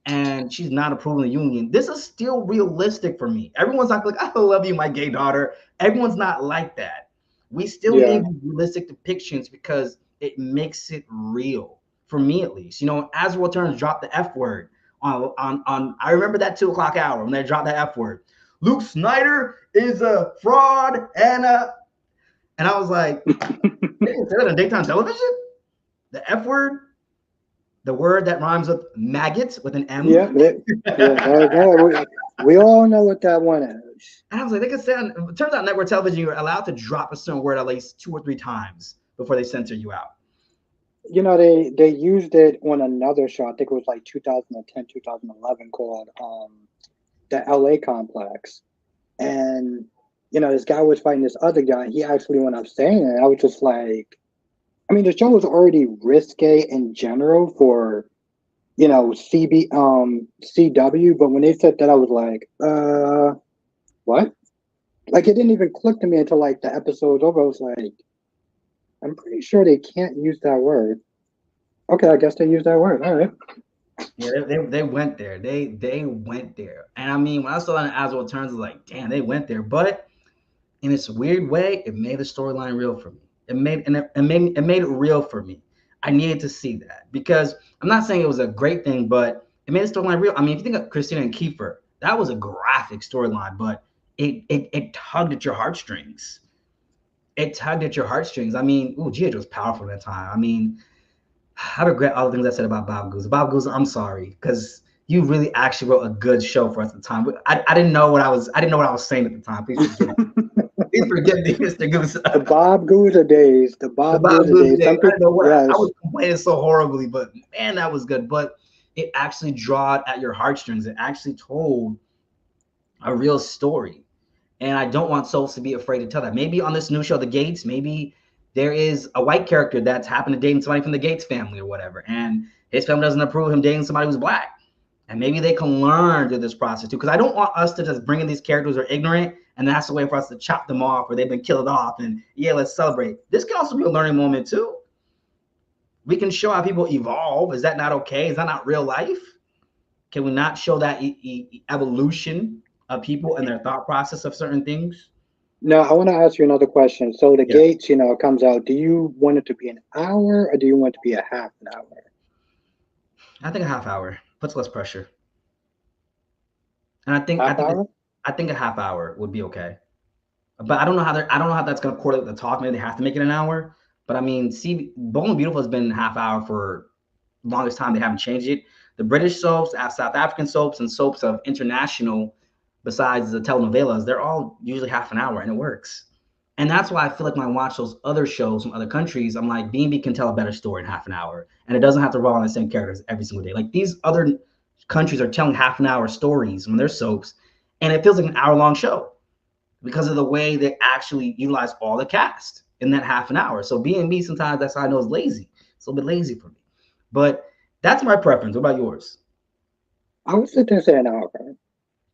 S1: and she's not approving the union. This is still realistic for me. Everyone's not like, I love you, my gay daughter. Everyone's not like that. We still need realistic depictions because it makes it real, for me at least. You know, Azrael Returns dropped the F word on I remember that 2 o'clock hour when they dropped that F word. Luke Snyder is a fraud and I was like, they didn't say that on daytime television? The F word? The word that rhymes with maggots with an M?
S2: Yeah, we all know what that one is.
S1: And I was like, they could say, it turns out network television, you're allowed to drop a certain word at least 2 or 3 times before they censor you out.
S2: You know, they used it on another show, I think it was like 2010, 2011, called the LA Complex. And, you know, this guy was fighting this other guy. He actually went up saying it. I was just like, I mean, the show was already risque in general for, you know, CW, but when they said that, I was like, what? Like, it didn't even click to me until like the episode was over. I was like, I'm pretty sure they can't use that word. Okay, I guess they used that word. All right.
S1: Yeah, they went there. They went there. And I mean, when I saw that in Azrael Returns, I was like, damn, they went there. But in its weird way, it made the storyline real for me. It made it real for me. I needed to see that because I'm not saying it was a great thing, but it made the storyline real. I mean, if you think of Christina and Kiefer, that was a graphic storyline, but it tugged at your heartstrings. It tugged at your heartstrings. I mean, GH was powerful at that time. I mean, I regret all the things I said about Bob Goose. Bob Goose, I'm sorry, because you really actually wrote a good show for us at the time. I didn't know what I was saying at the time. Please forgive me. Please forgive me, Mr. Goose.
S2: The Bob Goose days. The Bob Goose days.
S1: I don't know what I was complaining so horribly, but man, that was good. But it actually drawed at your heartstrings. It actually told a real story. And I don't want souls to be afraid to tell that. Maybe on this new show, The Gates, maybe there is a white character that's happened to dating somebody from the Gates family or whatever, and his family doesn't approve of him dating somebody who's black. And maybe they can learn through this process too. Because I don't want us to just bring in these characters who are ignorant, and that's the way for us to chop them off, or they've been killed off, and yeah, let's celebrate. This can also be a learning moment too. We can show how people evolve. Is that not okay? Is that not real life? Can we not show that evolution of people and their thought process of certain things?
S2: Now, I want to ask you another question. So the Gates, you know, comes out. Do you want it to be an hour, or do you want it to be a half an hour?
S1: I think a half hour puts less pressure. And I think a half hour would be okay. But I don't know how that's going to correlate with the talk. Maybe they have to make it an hour. But I mean, see, Bold and Beautiful has been half hour for the longest time. They haven't changed it. The British soaps, South African soaps, and soaps of international, besides the telenovelas, they're all usually half an hour, and it works. And that's why I feel like when I watch those other shows from other countries, I'm like, B&B can tell a better story in half an hour. And it doesn't have to revolve on the same characters every single day. Like, these other countries are telling half an hour stories when they're soaps, and it feels like an hour-long show because of the way they actually utilize all the cast in that half an hour. So B&B, sometimes that's how I know, is lazy. It's a little bit lazy for me. But that's my preference. What about yours?
S2: I would sit there and say an hour.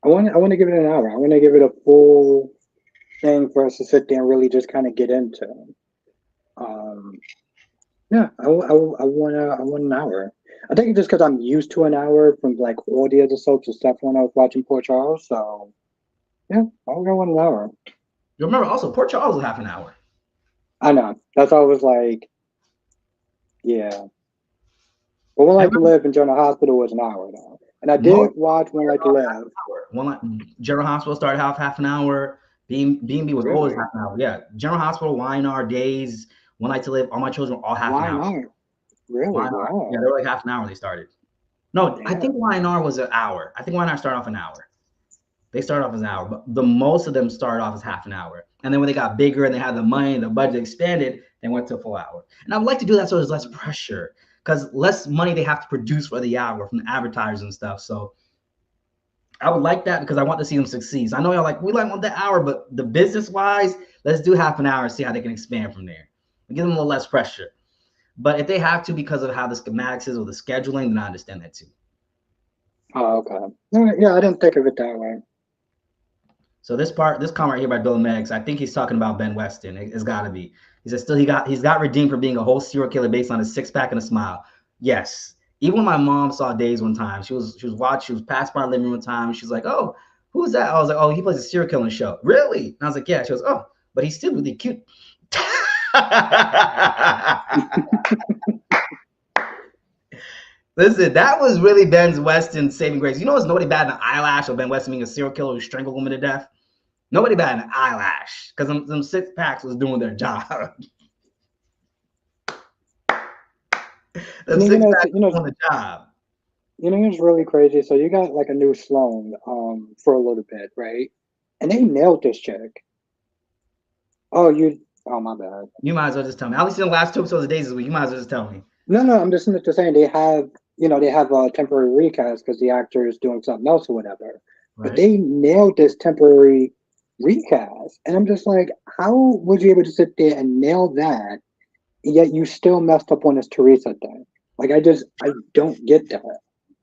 S2: I want to give it an hour. I want to give it a full thing for us to sit there and really just kind of get into. Um, yeah, I want an hour. I think it's just because I'm used to an hour from like all the other soaps and stuff when I was watching Port Charles. So yeah, I'll go an hour.
S1: You remember also Port Charles was half an hour.
S2: I know. That's always like, yeah. But One
S1: And
S2: Life to Live in General Hospital was an hour though. And I did
S1: most
S2: watch One Life to Live.
S1: one like General Hospital started half an hour. B&B was always
S2: Really?
S1: half an hour. Yeah, General Hospital, YNR, Days, One Night to Live, All My Children, all half an
S2: Why
S1: hour.
S2: not? Really?
S1: YNR, yeah, they
S2: Wow.
S1: were like half an hour. They started. No, I think
S2: Damn.
S1: YNR was an hour. I think YNR started off an hour. They started off as an hour, but the most of them started off as half an hour. And then when they got bigger and they had the money, the budget expanded, they went to a full hour. And I would like to do that so there's less pressure because less money they have to produce for the hour from the advertisers and stuff. So I would like that because I want to see them succeed. So I know y'all like, we like want that hour, but the business wise, let's do half an hour and see how they can expand from there. Give them a little less pressure. But if they have to because of how the schematics is or the scheduling, then I understand that too.
S2: Oh, okay. All right, yeah, I didn't think of it that way.
S1: So this comment right here by Bill Meggs, I think he's talking about Ben Weston. It's got to be. He says still he's got redeemed for being a whole serial killer based on a six pack and a smile. Yes. Even when my mom saw Days one time, she was passed by our living room one time. She's like, "Oh, who's that?" I was like, "Oh, he plays a serial killing show." Really? And I was like, "Yeah." She goes, "Oh, but he's still really cute." Listen, that was really Ben Weston's saving grace. You know, there's nobody bad in the eyelash of Ben Weston being a serial killer who strangled a woman to death. Nobody bad in the eyelash because them six packs was doing their job. Them six packs was doing the job.
S2: You know, it's really crazy. So you got like a new Sloan for a little bit, right? And they nailed this chick. Oh, my bad.
S1: You might as well just tell me. At least in the last 2 episodes of Days this week, you might as well just tell me.
S2: No, I'm just saying they have, they have a temporary recast because the actor is doing something else or whatever.
S1: Right.
S2: But they nailed this temporary recast. And I'm just like, how would you be able to sit there and nail that, yet you still messed up on this Teresa thing? Like, I don't get that.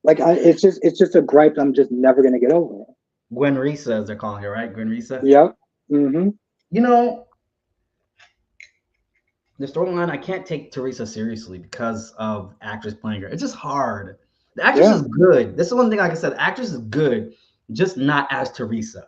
S2: Like, it's just a gripe I'm just never going to get over.
S1: Gwen Risa, as they're calling her, right? Gwen Risa?
S2: Yep. Mm-hmm.
S1: You know, the storyline, I can't take Teresa seriously because of actress playing her. It's just hard. The actress is good. This is one thing, like I said, the actress is good, just not as Teresa.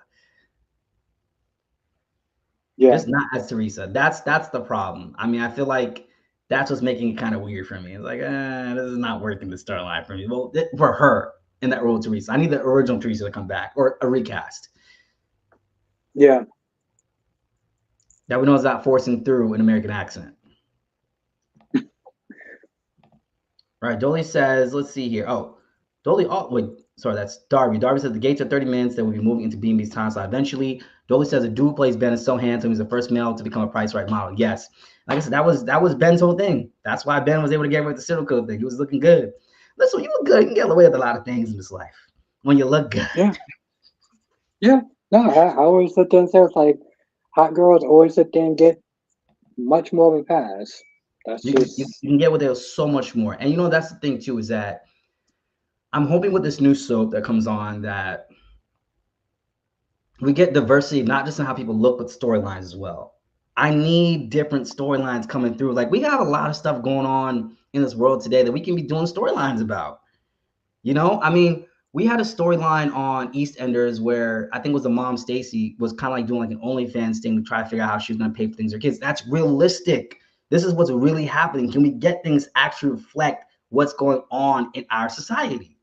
S1: Yeah. Just not as Teresa. That's the problem. I mean, I feel like that's what's making it kind of weird for me. It's like, this is not working the storyline for me. Well, for her in that role, Teresa. I need the original Teresa to come back or a recast.
S2: Yeah.
S1: That we know is not forcing through an American accent. Right. Dolly says, let's see here. Oh, Dolly. Oh, wait. Sorry, that's Darby. Darby says the gates are 30 minutes. They will be moving into B&B's time slot eventually. Dolly says the dude who plays Ben is so handsome. He's the first male to become a Price Right model. Yes. Like I said, that was Ben's whole thing. That's why Ben was able to get away with the serial killer thing. He was looking good. Listen, when you look good, you can get away with a lot of things in this life. When you look good.
S2: Yeah. Yeah. No, I always sit there and say it's like hot girls always sit there and get much more of a pass. That's
S1: you can get with it so much more. And that's the thing too, is that I'm hoping with this new soap that comes on that we get diversity, not just in how people look, but storylines as well. I need different storylines coming through. Like, we have a lot of stuff going on in this world today that we can be doing storylines about. I mean, we had a storyline on EastEnders where I think it was the mom, Stacy, was kind of like doing like an OnlyFans thing to try to figure out how she was going to pay for things for her kids. That's realistic. This is what's really happening. Can we get things actually reflect what's going on in our society?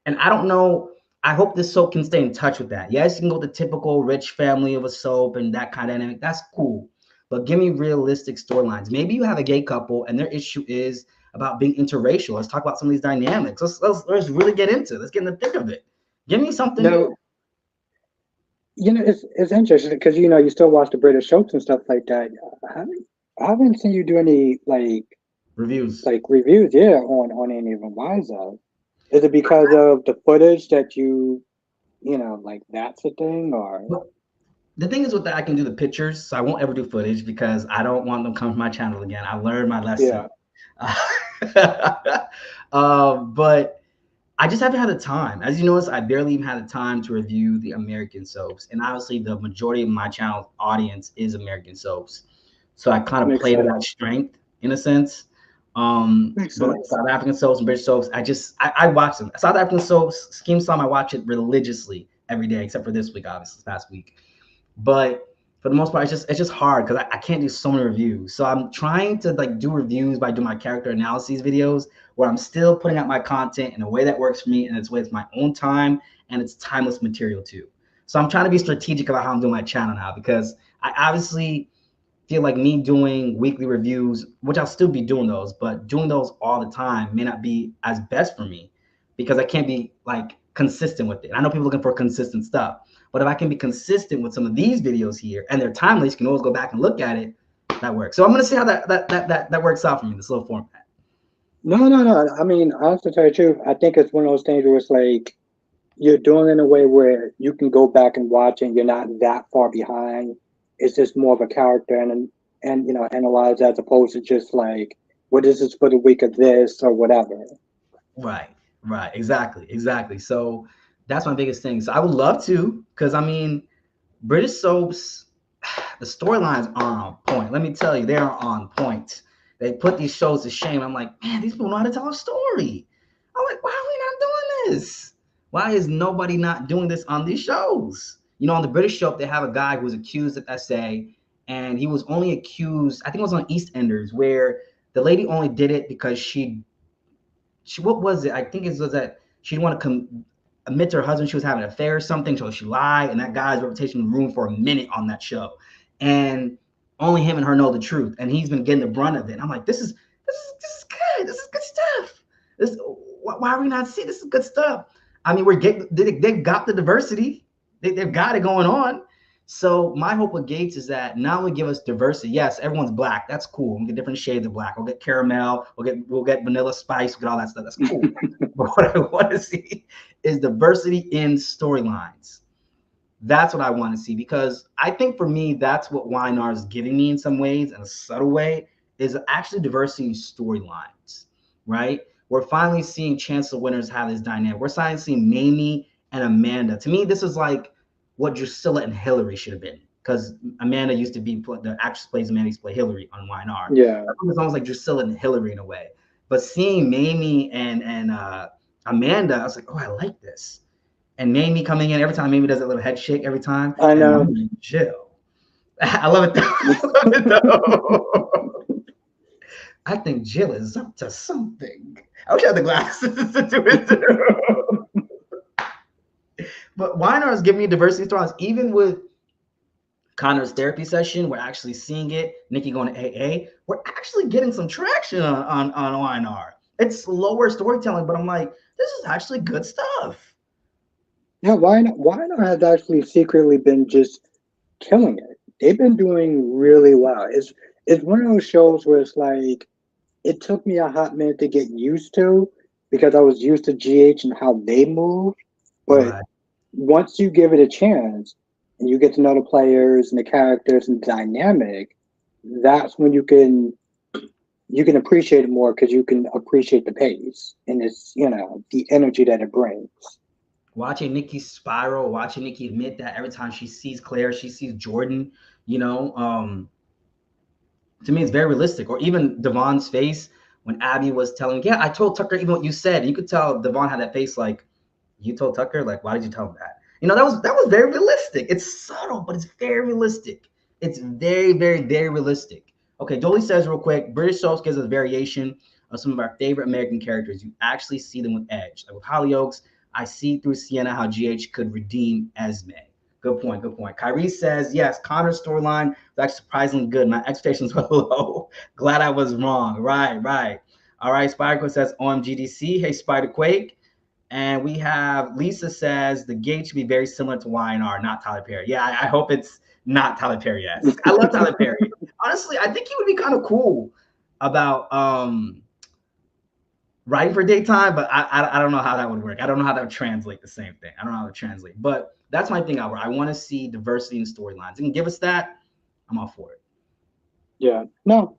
S1: And I don't know. I hope this soap can stay in touch with that. Yes, you can go with the typical rich family of a soap and that kind of dynamic. That's cool. But give me realistic storylines. Maybe you have a gay couple and their issue is about being interracial. Let's talk about some of these dynamics. Let's really get into it. Let's get in the thick of it. Give me something new.
S2: It's interesting because you still watch the British soaps and stuff like that. I haven't seen you do any
S1: reviews.
S2: Yeah, on any of them. Why is that? Is it because of the footage that that's a thing, or?
S1: Well, the thing is with that, I can do the pictures, so I won't ever do footage because I don't want them to come to my channel again. I learned my lesson.
S2: Yeah.
S1: But I just haven't had the time. As you notice, I barely even had the time to review the American soaps. And obviously, the majority of my channel audience is American soaps. So I kind of
S2: Makes
S1: play to
S2: sense.
S1: that strength in a sense.
S2: Makes
S1: But like
S2: sense.
S1: South African soaps and British soaps, I watch them. South African soaps, Scheme Slam, I watch it religiously every day, except for this week, obviously, this past week. But for the most part, it's just hard because I can't do so many reviews. So I'm trying to like do reviews by doing my character analyses videos where I'm still putting out my content in a way that works for me and it's with my own time and it's timeless material too. So I'm trying to be strategic about how I'm doing my channel now because I obviously feel like me doing weekly reviews, which I'll still be doing those, but doing those all the time may not be as best for me because I can't be like consistent with it. I know people are looking for consistent stuff, but if I can be consistent with some of these videos here and they're timeless, you can always go back and look at it. That works. So I'm gonna see how that works out for me, this little format.
S2: No. I mean, honestly, to tell you the truth, I think it's one of those things where it's like you're doing it in a way where you can go back and watch and you're not that far behind. It's just more of a character and analyze as opposed to just like what is this for the week of this or whatever.
S1: Right, right, exactly. So that's my biggest thing. So I would love to, because I mean, British soaps, the storylines are on point. Let me tell you, they are on point. They put these shows to shame. I'm like, man, these people know how to tell a story. I'm like, why are we not doing this? Why is nobody not doing this on these shows? You know, on the British show, they have a guy who was accused of SA, and he was only accused, I think it was on EastEnders, where the lady only did it because she what was it? I think it was that she didn't want to admit to her husband she was having an affair or something, so she lied, and that guy's reputation was ruined for a minute on that show. And only him and her know the truth, and he's been getting the brunt of it. And I'm like, this is good. This is good stuff. This why are we not seeing this is good stuff? I mean, they've got the diversity, they've got it going on. So my hope with Gates is that not only give us diversity, yes, everyone's black. That's cool. We'll get different shades of black. We'll get caramel. We'll get vanilla spice. We'll get all that stuff. That's cool. But what I want to see is diversity in storylines. That's what I want to see because I think for me, that's what YNR is giving me in some ways, in a subtle way, is actually diversity in storylines, right? We're finally seeing Chancellor Winters have this dynamic. We're finally seeing Mamie and Amanda. To me, this is like what Drusilla and Hillary should have been because Amanda used to be the actress plays Amanda used to play Hillary on YNR.
S2: Yeah.
S1: It's almost like Drusilla and Hillary in a way. But seeing Mamie and Amanda, I was like, oh, I like this. And Mamie coming in every time, Mamie does a little head shake every time.
S2: I know.
S1: And I'm like, Jill. I love it though. I love it though. I think Jill is up to something. I wish I had the glasses to do it too. But YNR is giving me diversity stories, even with Connor's therapy session. We're actually seeing it. Nikki going to AA. We're actually getting some traction on YNR. It's slower storytelling, but I'm like, this is actually good stuff.
S2: Yeah, why not has actually secretly been just killing it. They've been doing really well. It's one of those shows where it's like it took me a hot minute to get used to because I was used to GH and how they move. But
S1: Right.
S2: once you give it a chance and you get to know the players and the characters and the dynamic, that's when you can appreciate it more because you can appreciate the pace and it's the energy that it brings.
S1: Watching Nikki spiral, watching Nikki admit that every time she sees Claire, she sees Jordan, you know, to me, it's very realistic. Or even Devon's face when Abby was telling, yeah, I told Tucker even what you said. And you could tell Devon had that face like, you told Tucker? Like, why did you tell him that? You know, that was very realistic. It's subtle, but it's very realistic. It's very, very, very realistic. Okay, Dolly says real quick, British soaps gives us a variation of some of our favorite American characters. You actually see them with Edge. Like with Hollyoaks, I see through Sienna how GH could redeem Esme. Good point. Good point. Kyrie says, yes, Connor's storyline was actually surprisingly good. My expectations were low. Glad I was wrong. Right, right. All right. Spider says, OMGDC. Hey, Spider Quake. And we have Lisa says, the gate should be very similar to YNR, not Tyler Perry. Yeah, I hope it's not Tyler Perry-esque. I love Tyler Perry. Honestly, I think he would be kind of cool about writing for daytime, but I don't know how that would work. I don't know how that would translate the same thing. I don't know how to translate, but that's my thing, Albert. I want to see diversity in storylines. And give us that, I'm all for it.
S2: Yeah. No.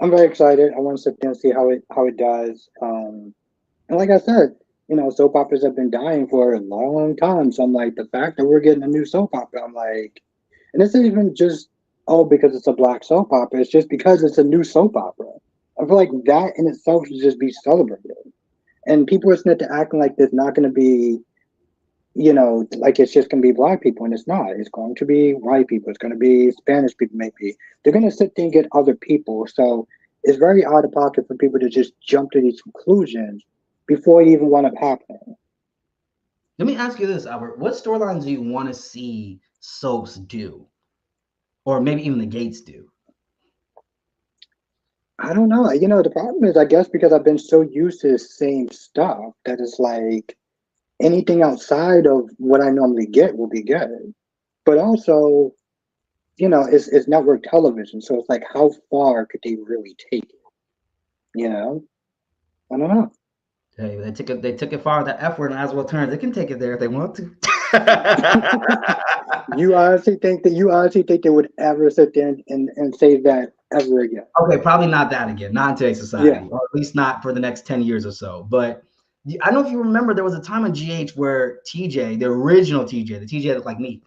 S2: I'm very excited. I want to sit there and see how it does. And like I said, soap operas have been dying for a long time. So I'm like, the fact that we're getting a new soap opera, I'm like, and it's not even just, oh, because it's a black soap opera. It's just because it's a new soap opera. I feel like that in itself should just be celebrated. And people are sitting there acting like there's not going to be, like it's just going to be black people, and it's not. It's going to be white people. It's going to be Spanish people, maybe. They're going to sit there and get other people. So it's very out of pocket for people to just jump to these conclusions before it even wound up happening.
S1: Let me ask you this, Albert. What storylines do you want to see soaps do? Or maybe even the Gates do?
S2: I don't know. The problem is, I guess, because I've been so used to the same stuff that it's like anything outside of what I normally get will be good. But also, it's network television, so it's like, how far could they really take it? You know, I don't know.
S1: Hey, they took it far. That F word and as well turns. They can take it there if they want to.
S2: You honestly think they would ever sit there and say that ever again?
S1: Okay, probably not that again. Not in today's
S2: Yeah.
S1: society, or at least not for the next 10 years or so. But I don't know if you remember, there was a time on GH where TJ, the original TJ, the TJ that looked like me.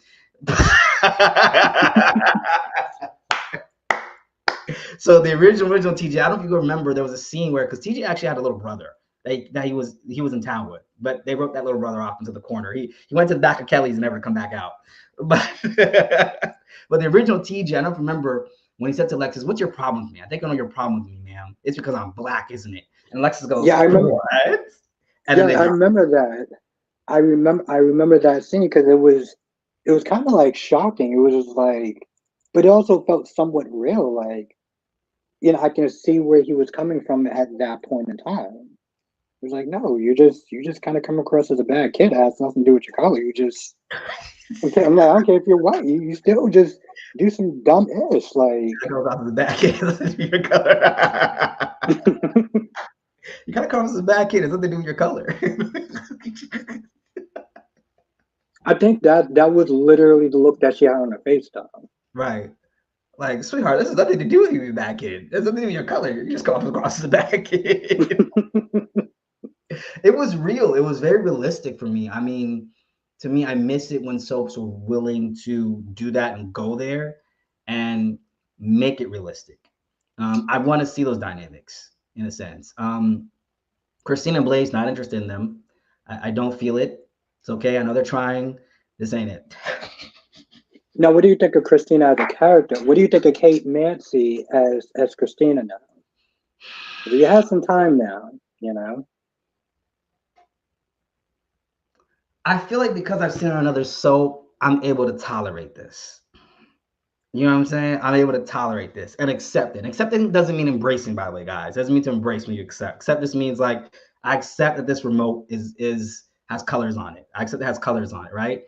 S1: So the original TJ, I don't know if you remember, there was a scene where, because TJ actually had a little brother that he was in town with, but they wrote that little brother off into the corner. He went to the back of Kelly's and never come back out. But but the original TJ, I don't remember when he said to Alexis, "What's your problem with me? I think I know your problem with me, ma'am. It's because I'm black, isn't it?" And Alexis goes,
S2: Yeah, I remember.
S1: "What?" And
S2: Yeah,
S1: then they
S2: I remember that. I remember that scene because it was kind of like shocking. It was just like, but it also felt somewhat real. Like, I can see where he was coming from at that point in time. It was like, no, you just kind of come across as a bad kid. It has nothing to do with your color. You just, okay, I'm like, I don't care if you're white. You still just do some dumb ish. Like,
S1: goes off of the back end. Your color. You kind of come as a bad kid. It's nothing to do with your color.
S2: I think that was literally the look that she had on her face, Tom.
S1: Right. Like, sweetheart, this has nothing to do with you, bad kid. It's nothing to do with your color. You just come across as a bad kid. It was real. It was very realistic for me. I mean, to me, I miss it when soaps were willing to do that and go there and make it realistic. I want to see those dynamics in a sense. Christina and Blaze, not interested in them. I don't feel it. It's okay. I know they're trying. This ain't it.
S2: Now, what do you think of Christina as a character? What do you think of Kate Mansi as Christina now? You have some time now, you know.
S1: I feel like because I've seen her on another soap, I'm able to tolerate this. You know what I'm saying? I'm able to tolerate this and accept it. Accepting doesn't mean embracing, by the way, guys. It doesn't mean to embrace when you accept. Accept just means like I accept that this remote is has colors on it. I accept it has colors on it, right?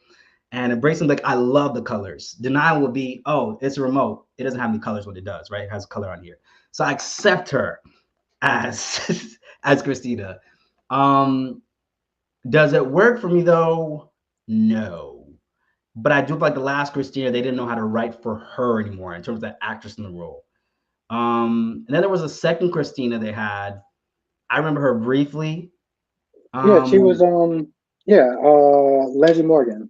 S1: And embracing, like, I love the colors. Denial will be, oh, it's a remote. It doesn't have any colors when it does, right? It has color on here. So I accept her as as Christina. Um, does it work for me though? No. But I do like the last Christina, they didn't know how to write for her anymore in terms of that actress in the role. And then there was a second Christina they had. I remember her briefly.
S2: Yeah, she was
S1: Um,
S2: Leslie Morgan.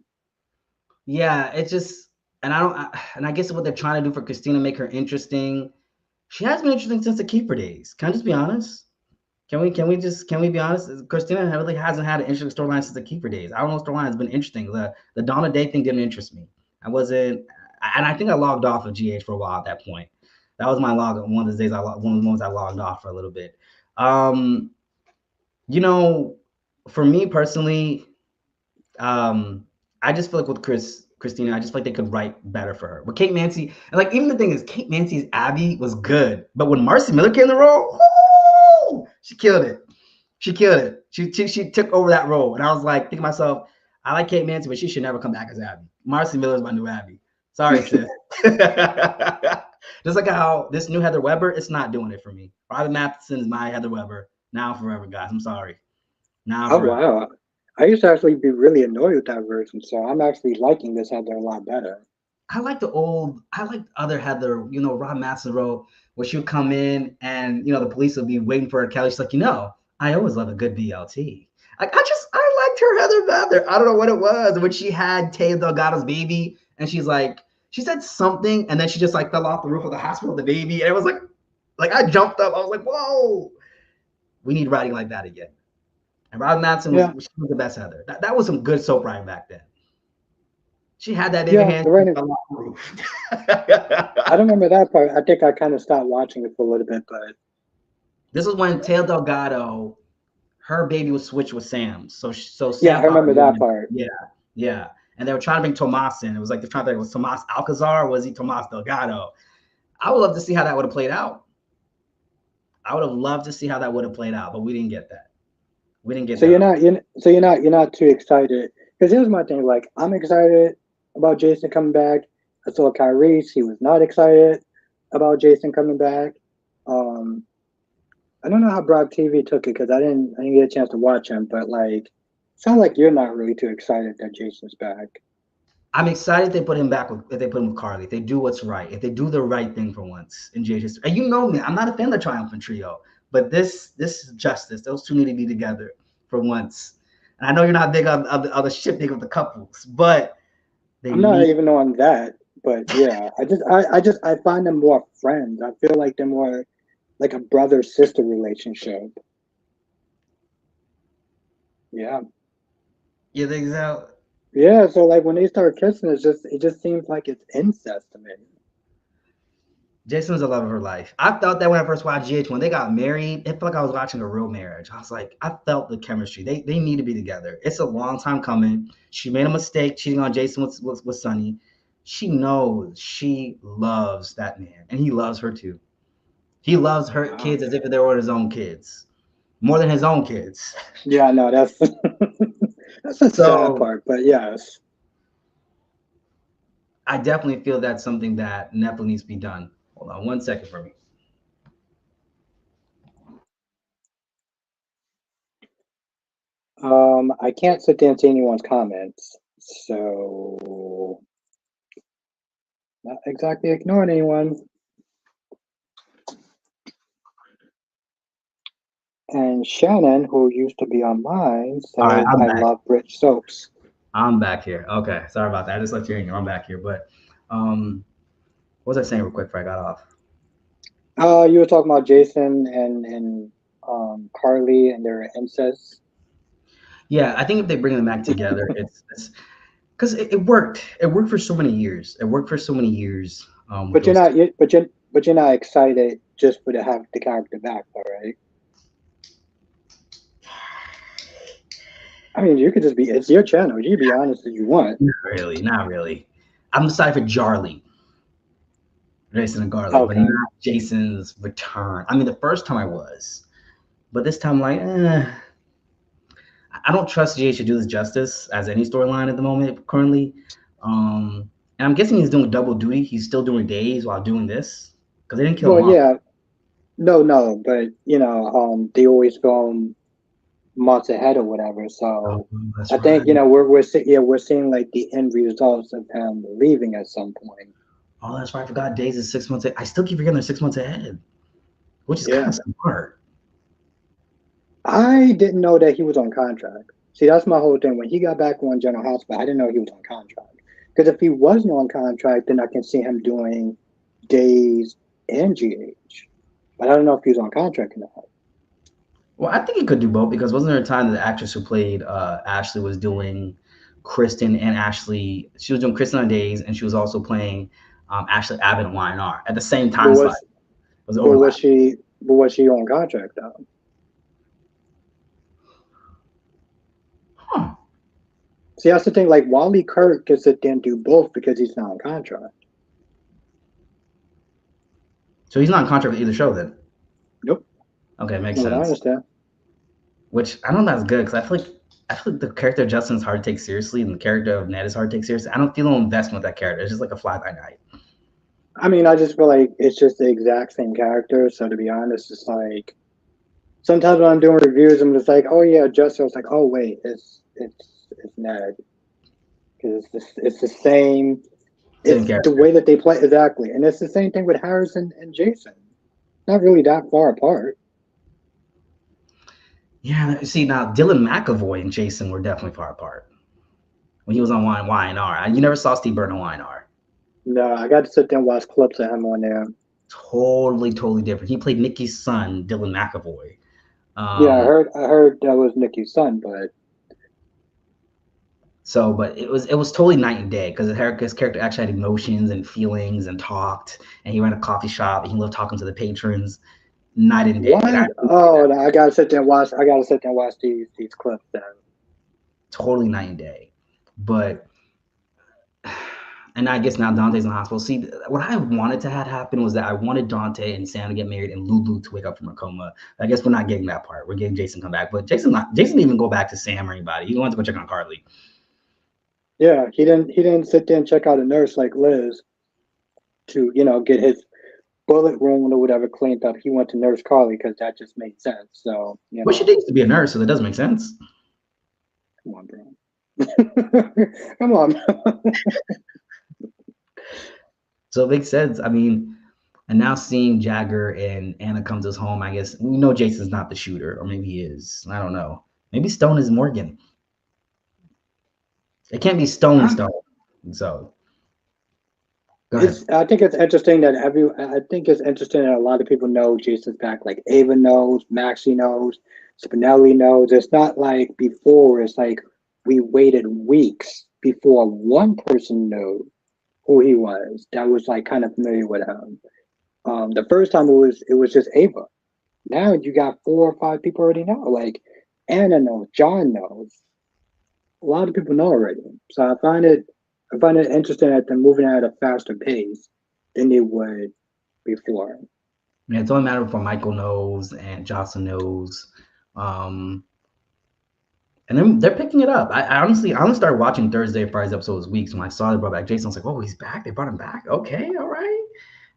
S1: yeah, it's just, and I guess what they're trying to do for Christina, make her interesting. She has been interesting since the Keeper days. Can I just be honest? Can we be honest? Christina really hasn't had an interesting storyline since the Keeper days. I don't know, storyline has been interesting. The Donna Day thing didn't interest me. I wasn't, and I think I logged off of GH for a while at that point. That was my log. One of the days one of the moments I logged off for a little bit. Um, you know, for me personally, I just feel like with Christina, I just feel like they could write better for her. With Kate Mansi, and like even the thing is, Kate Mansi's Abby was good, but when Marcy Miller came in the role, whoo, she killed it. She killed it. She took over that role, and I was like, thinking to myself, I like Kate Mansi, but she should never come back as Abby. Marcy Miller is my new Abby. Sorry, sis. Just like how this new Heather Weber, it's not doing it for me. Robin Matheson is my Heather Weber now and forever, guys. I'm sorry. Now and
S2: Oh
S1: forever.
S2: wow. I used to actually be really annoyed with that version, so I'm actually liking this Heather a lot better.
S1: I like the other Heather, Rob Massaro, where she would come in and, the police would be waiting for her, Kelly. She's like, I always love a good BLT. Like I liked her Heather better. I don't know what it was when she had Taya Delgado's baby, and she's like, she said something, and then she just like fell off the roof of the hospital with the baby, and it was like I jumped up. I was like, whoa, we need writing like that again. And Robin Madsen
S2: Yeah,
S1: she was the best Heather. That was some good soap writing back then. She had that baby
S2: yeah.
S1: hand.
S2: The
S1: She
S2: writing.
S1: fell off the roof.
S2: I don't remember that part. I think I kind of stopped watching it for a little bit, but
S1: This was when Tail Delgado, her baby was switched with Sam. So
S2: yeah,
S1: Sam
S2: I
S1: found
S2: remember
S1: a
S2: that
S1: woman.
S2: part.
S1: Yeah, yeah. And they were trying to bring Tomas in. It was like they're trying to think, was Tomas Alcazar or was he Tomas Delgado? I would love to see how that would have played out. I would have loved to see how that would have played out, but we didn't get that. We didn't get
S2: So
S1: that.
S2: you're not too excited. Because here's my thing: like, I'm excited about Jason coming back. I saw Kyrese; he was not excited about Jason coming back. Um, I don't know how Brock TV took it because I didn't get a chance to watch him. But like, sound like you're not really too excited that Jason's back.
S1: I'm excited they put him back with if they put him with Carly. If they do what's right. If they do the right thing for once in JH's history. And you know me, I'm not a fan of the triumphant trio, but this is justice. Those two need to be together for once. And I know you're not big of the shipping of the couples, but they
S2: I'm not
S1: need.
S2: even on that. But yeah, I find them more friends. I feel like they're more like a brother sister relationship. Yeah.
S1: You think so?
S2: Yeah, so like when they start kissing, it just seems like it's incest to me.
S1: Jason's the love of her life. I felt that when I first watched GH. When they got married, it felt like I was watching a real marriage. I was like, I felt the chemistry. They need to be together. It's a long time coming. She made a mistake cheating on Jason with Sonny. She knows she loves that man, and he loves her too. He loves her
S2: Wow.
S1: kids as if they were his own kids, more than his own kids.
S2: Yeah, no, that's that's a sad
S1: So
S2: part, but yes.
S1: I definitely feel that's something that Netflix needs to be done. Hold on 1 second for me.
S2: I can't sit there and see anyone's comments, so not exactly ignoring anyone. And Shannon, who used to be on mine,
S1: All right,
S2: says,
S1: I'm
S2: "I
S1: back.
S2: love rich soaps."
S1: I'm back here. Okay, sorry about that. I just let you in. I'm back here, but um, what was I saying real quick before I got off?
S2: You were talking about Jason and Carly and their incest.
S1: Yeah, I think if they bring them back together, it's because it worked. It worked for so many years. It worked for so many years. With
S2: But you're
S1: those two.
S2: not, but you're not excited just for to have the character back, all right? I mean, you could just be, it's your channel. You can be honest if you want.
S1: Not really, not really. I'm excited for Jarly, Jason and Garly, but
S2: Okay.
S1: not Jason's return. I mean, the first time I was, but this time, like, I don't trust GH to do this justice as any storyline at the moment currently. And I'm guessing he's doing double duty. He's still doing days while doing this because they didn't kill
S2: Well,
S1: him off.
S2: yeah, no, but they always go months ahead or whatever.
S1: Oh,
S2: So
S1: that's
S2: I think,
S1: right.
S2: we're seeing like the end results of him leaving at some point.
S1: Oh, that's right. I forgot days is 6 months. I still keep forgetting they're 6 months ahead, which is kind
S2: Yeah.
S1: of smart.
S2: I didn't know that he was on contract. See, that's my whole thing. When he got back on General Hospital, I didn't know he was on contract. Because if he wasn't on contract, then I can see him doing days and GH. But I don't know if he was on contract or not.
S1: Well, I think he could do both because wasn't there a time that the actress who played Ashley was doing Kristen and Ashley? She was doing Kristen on days, and she was also playing Ashley Abbott and YNR at the same
S2: But
S1: time slot.
S2: was
S1: It was
S2: but was
S1: overlap.
S2: she on contract though?
S1: Huh.
S2: See, that's the thing. Like Wally Kirk can sit there and do both because he's not on contract.
S1: So he's not in contract with either show then.
S2: Nope.
S1: Okay, makes
S2: From what I
S1: sense.
S2: understand.
S1: Which I don't know if that's good because I feel like the character of Justin is hard to take seriously, and the character of Ned is hard to take seriously. I don't feel no investment with that character. It's just like a fly by night.
S2: I mean, I just feel like it's just the exact same character. So to be honest, it's like sometimes when I'm doing reviews, I'm just like, oh yeah, Justin. It's like, oh wait, it's Ned because it's the same.
S1: Same
S2: It's the
S1: character.
S2: way that they play exactly, and it's the same thing with Harrison and Jason. Not really that far apart.
S1: Yeah, see now Dylan McAvoy and Jason were definitely far apart when he was on YNR. You never saw Steve Burton on YNR.
S2: No, I got to sit there and watch clips of him on there.
S1: Totally different. He played Nicki's son, Dylan McAvoy.
S2: Yeah,
S1: Um,
S2: I heard that was Nicki's son, but
S1: but it was totally night and day because his character actually had emotions and feelings and talked, and he ran a coffee shop and he loved talking to the patrons. Night and day. Like I
S2: what?
S1: appreciate
S2: Oh,
S1: that.
S2: no, I gotta sit there and watch. I gotta sit there and watch these clips then.
S1: Totally night and day. But and I guess now Dante's in the hospital. See, what I wanted to have happen was that I wanted Dante and Sam to get married and Lulu to wake up from her coma. I guess we're not getting that part. We're getting Jason come back, but Jason didn't even go back to Sam or anybody. He went to go check on Carly.
S2: Yeah, he didn't sit there and check out a nurse like Liz to get his bullet wound or whatever cleaned up. He went to Nurse Carly because that just made sense. So
S1: But she used to be a nurse, so that doesn't make sense.
S2: come on, bro. Come on.
S1: So it makes sense. I mean, and now seeing Jagger and Anna come to his home, I guess we know Jason's not the shooter, or maybe he is. I don't know. Maybe Stone is Morgan. It can't be Stone. So go ahead.
S2: I think it's interesting that I think it's interesting that a lot of people know Jason's back. Like Ava knows, Maxie knows, Spinelli knows. It's not like before. It's like we waited weeks before one person knew who he was. That was like kind of familiar with him. The first time it was just Ava. Now you got 4 or 5 people already know. Like Anna knows, John knows. A lot of people know already. So I find it interesting that they're moving at a faster pace than they would before.
S1: Yeah, it's only a matter before Michael knows and Jocelyn knows. Um, and then they're picking it up. I only started watching Thursday, Friday's episodes weeks. When I saw they brought back Jason, I was like, oh, he's back. They brought him back. Okay, all right.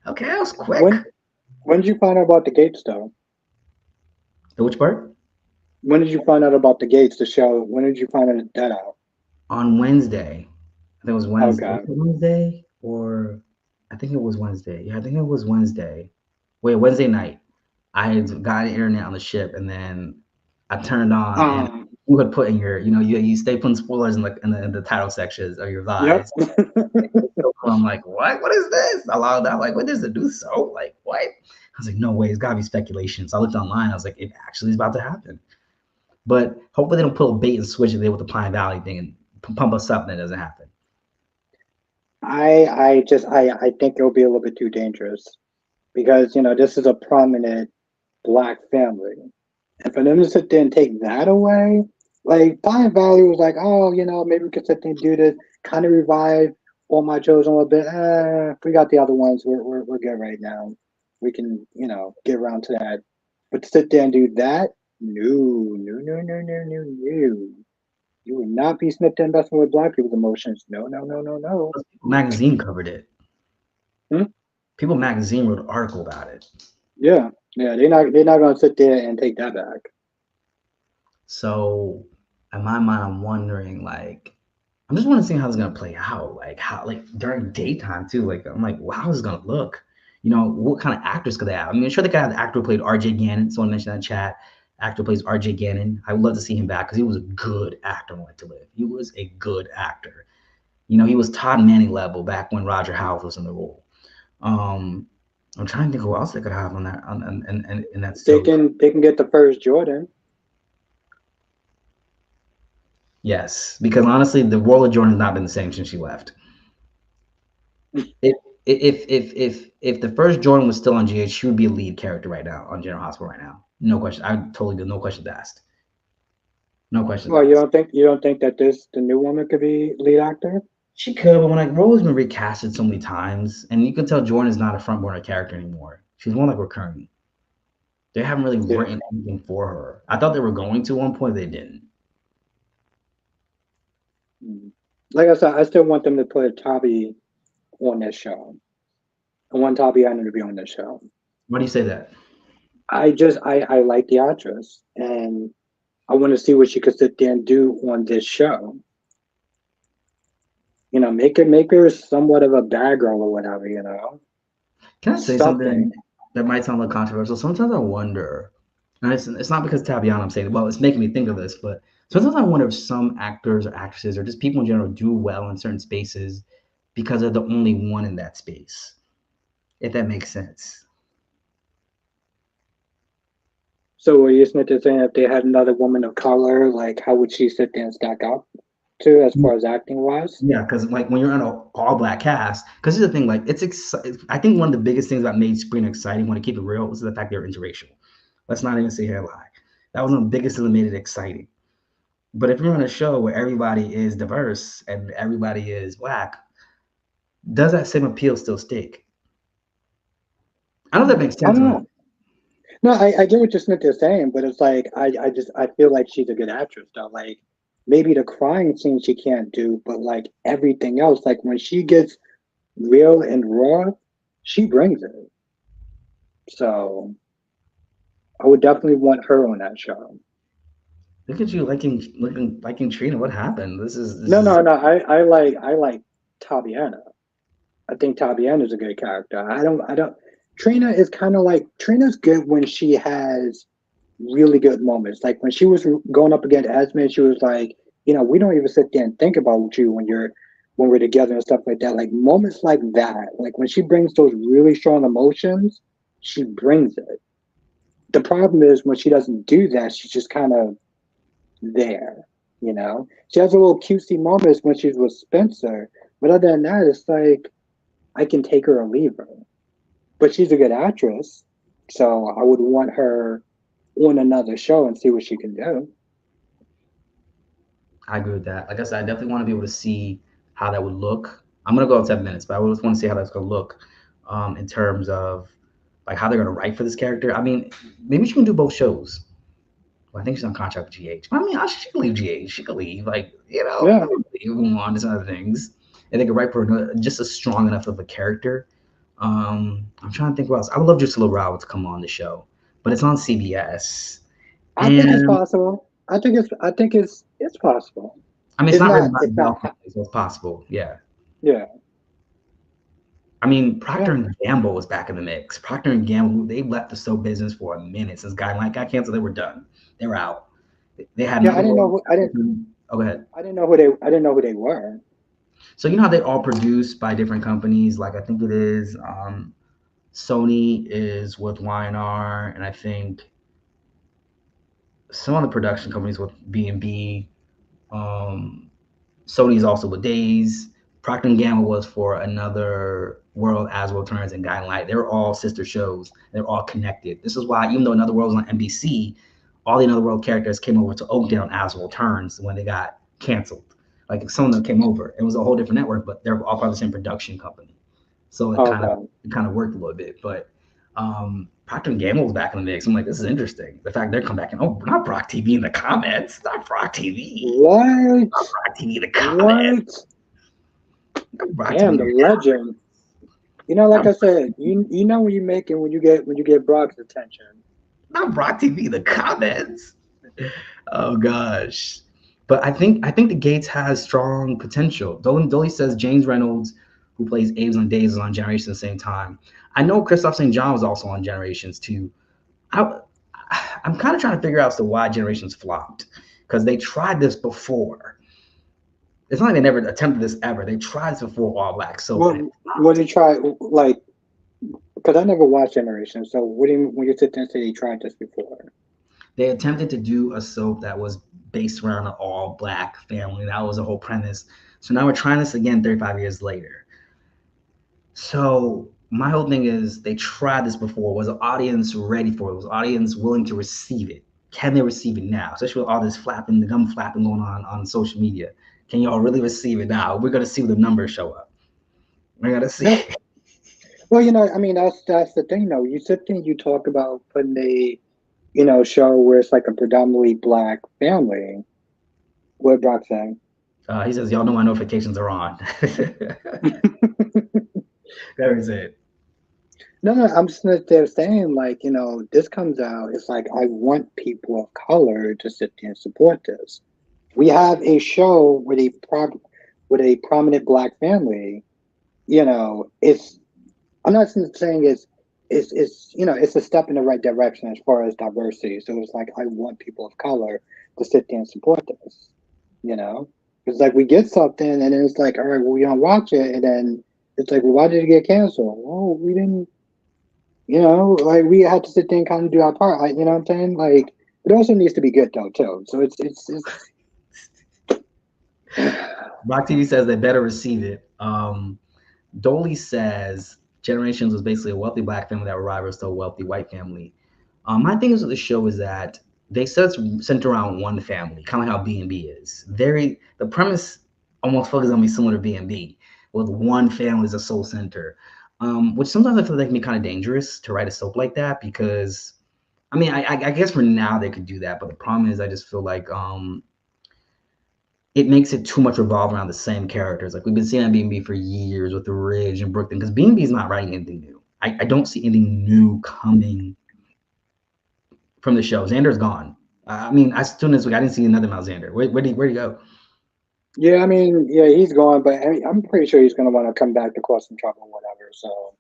S1: Okay, that was quick.
S2: When did you find out about the Gates though?
S1: The which part?
S2: When did you find out about the Gates, the show? When did you find that out?
S1: On Wednesday. I think it was Wednesday. Was
S2: Okay.
S1: it Wednesday or I think it was Wednesday. Yeah, I think it was Wednesday. Wait, Wednesday night. I had got internet on the ship, and then I turned on, and you had put in your, you stay putting spoilers in the title sections of your
S2: Yep.
S1: vibes. I'm like, what? What is this? I logged out, like, what is the new show? Like, what? I was like, no way, it's gotta be speculation. So I looked online. I was like, it actually is about to happen. But hopefully they don't put a bait and switch it there with the Pine Valley thing and pump us up, and it doesn't happen.
S2: I think it'll be a little bit too dangerous because this is a prominent black family, and for them to sit there and take that away, like Pine Valley was like, oh, maybe we could sit there and do this, kind of revive All My Chosen a little bit. We got the other ones. We're good right now. We can get around to that, but to sit there and do that, no, no, no, no, no, no, no. You would not be snipped and messing with black people's emotions. No, no, no, no, no.
S1: Magazine covered it.
S2: Hmm?
S1: People Magazine wrote an article about it.
S2: Yeah, yeah. They're not gonna sit there and take that back.
S1: So in my mind, I'm wondering, like, I'm just want to see how it's gonna play out. Like how, like during daytime too. Like I'm like, wow, how is it gonna look? What kind of actors could they have? I mean, sure they could have the actor who played R.J. Gannon. Someone mentioned that in chat. Actor plays R.J. Gannon. I would love to see him back because he was a good actor in Like to Live. He was a good actor. He was Todd Manning level back when Roger Howarth was in the role. I'm trying to think who else they could have on that in that
S2: They
S1: soap.
S2: can get the first Jordan.
S1: Yes, because honestly, the world of Jordan has not been the same since she left. If the first Jordan was still on GH, she would be a lead character right now on General Hospital right now. No question. I totally do. No questions asked. No questions
S2: Well,
S1: asked.
S2: you don't think that the new woman could be lead actor?
S1: She could, but when like Rose has been recasted so many times, and you can tell Jordan is not a front burner character anymore. She's more like recurring. They haven't really
S2: Yeah.
S1: written anything for her. I thought they were going to one point, they didn't.
S2: Like I said, I still want them to put Tabi on this show. I want Tabiana to be on this show.
S1: Why do you say that?
S2: I like the actress, and I want to see what she could sit there and do on this show. Make her somewhat of a bad girl or whatever.
S1: Can I say something that might sound like controversial? Sometimes I wonder And it's not because Taviana I'm saying, well, it's making me think of this, but sometimes I wonder if some actors or actresses or just people in general do well in certain spaces because they're the only one in that space, if that makes sense.
S2: So are you saying if they had another woman of color, like how would she sit there and stack up to as far as acting wise?
S1: Yeah, because like when you're in an all black cast, because here's the thing, like I think one of the biggest things that made Screen exciting, want to keep it real, was the fact they were interracial. Let's not even sit here and lie. That was one of the biggest things that made it exciting. But if you're on a show where everybody is diverse and everybody is black, does that same appeal still stick? I don't know if that makes
S2: I
S1: sense.
S2: don't know. No, I get what you're saying, but it's like I feel like she's a good actress though. Like maybe the crying scene she can't do, but like everything else, like when she gets real and raw, she brings it. So I would definitely want her on that show.
S1: Look at you liking Trina. What happened? This
S2: No,
S1: is
S2: no, no. I like Tabiana. I think Tabiana is a good character. I don't. Trina is kind of like Trina's good when she has really good moments. Like when she was going up against Esme, she was like, you know, we don't even sit there and think about you when we're together and stuff like that. Like moments like that, like when she brings those really strong emotions, she brings it. The problem is when she doesn't do that, she's just kind of there. You know, she has a little cutesy moments when she's with Spencer, but other than that, it's like I can take her or leave her. But she's a good actress, so I would want her on another show and see what she can do.
S1: I agree with that. Like I said, I definitely want to be able to see how that would look. I'm gonna go in 7 minutes, but I just want to see how that's gonna look in terms of like how they're gonna write for this character. I mean, maybe she can do both shows. Well, I think she's on contract with GH. I mean, she could leave GH. She could leave, like
S2: Yeah,
S1: move on to some other things, and they could write for just a strong enough of a character. I'm trying to think what else. I would love Drusilla Rao to come on the show, but it's on CBS,
S2: I think it's
S1: and
S2: possible. I think it's possible.
S1: I mean, it's not written by the
S2: It's not.
S1: Bell family, so it's possible. Yeah.
S2: Yeah,
S1: I mean,
S2: yeah,
S1: Procter and Gamble was back in the mix. Procter and Gamble, they left the soap business for a minute since Guideline got canceled. They were done. They were out. They had
S2: yeah.
S1: another world. Oh, go ahead.
S2: I didn't know who they were.
S1: So you know how they all produced by different companies. Like I think it is Sony is with Y&R, and I think some other production companies with B&B. Um, Sony's also with Days. Procter and Gamble was for Another World, As World Turns, and Guiding Light. They were all sister shows. They're all connected. This is why, even though Another World was on NBC, all the Another World characters came over to Oakdale and As World Turns when they got canceled. Like some of them came over. It was a whole different network, but they're all part of the same production company. So
S2: Okay.
S1: it kind of worked a little bit. But Procter and Gamble was back in the mix. I'm like, this is interesting. The fact they're come back and not Brock TV in the comments, not Brock TV,
S2: What?
S1: not Brock TV in the comments.
S2: What?
S1: Brock
S2: Damn,
S1: TV,
S2: the legend. You know, like
S1: not,
S2: I said, you know when you make it when you get Brock's attention.
S1: not Brock TV in the comments. Oh gosh. But I think the Gates has strong potential. Dolly says James Reynolds, who plays Abe's on Days, is on Generations at the same time. I know Christoph St. John was also on Generations too. I, I'm kind of trying to figure out as to why Generations flopped because they tried this before. It's not like they never attempted this ever. They tried this before All Black, so
S2: What
S1: it
S2: what
S1: flopped.
S2: did you try like? Because I never watched Generation. So what do you when you sit there and say you tried this before?
S1: They attempted to do a soap that was based around an all black family. That was the whole premise. So now we're trying this again 35 years later. So my whole thing is they tried this before. Was the audience ready for it? Was the audience willing to receive it? Can they receive it now? Especially with all this flapping, the gum flapping going on social media. Can y'all really receive it now? We're gonna see when the numbers show up. We're gonna see.
S2: No. Well, you know, I mean, that's the thing, though. You sit there and you talk about putting a, you know, show where it's like a predominantly black family. What Brock saying?
S1: He says, "Y'all know my notifications are on." That was it.
S2: No, no, I'm just sitting there saying, like, you know, this comes out. It's like I want people of color to sit there and support this. We have a show with a prominent black family. You know, it's. I'm not saying it's it's a step in the right direction as far as diversity. So it's like I want people of color to sit there and support this. You know, it's like we get something and then it's like, all right, well, we don't watch it, and then it's like, well, why did it get canceled? Well, we didn't. Like we had to sit there and kind of do our part. Like, you know what I'm saying? Like, it also needs to be good though too. So it's
S1: Rock TV says they better receive it. Dolly says Generations was basically a wealthy black family that rivals to a wealthy white family. My thing is with the show is that they said it's centered around one family, kind of like how B&B is. The premise almost focuses on me similar to B&B, with one family as a sole center, which sometimes I feel like can be kind of dangerous to write a soap like that because, I mean, I guess for now they could do that, but the problem is I just feel like it makes it too much revolve around the same characters. Like we've been seeing on B&B for years with the Ridge and Brooklyn, because B&B is not writing anything new. I don't see anything new coming from the show. Xander's gone. I mean, as soon as I didn't see another Alexander. Where'd he go?
S2: Yeah, I mean, yeah, he's gone, but I'm pretty sure he's gonna want to come back to cause some trouble, or whatever. So,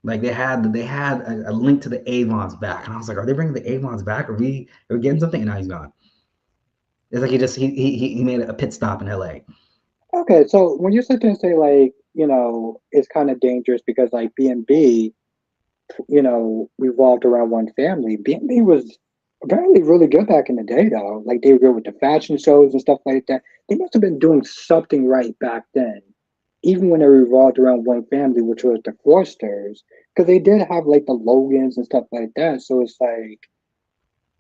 S1: Like they had a link to the Avons back, and I was like, are they bringing the Avons back? Are we getting something? And now he's gone. It's like he made a pit stop in LA.
S2: okay, so when you sit there and say like, it's kind of dangerous because like B&B, revolved around one family. B&B was apparently really good back in the day, though. Like they were good with the fashion shows and stuff like that. They must have been doing something right back then, even when they revolved around one family, which was the Forsters, because they did have like the Logans and stuff like that. So it's like,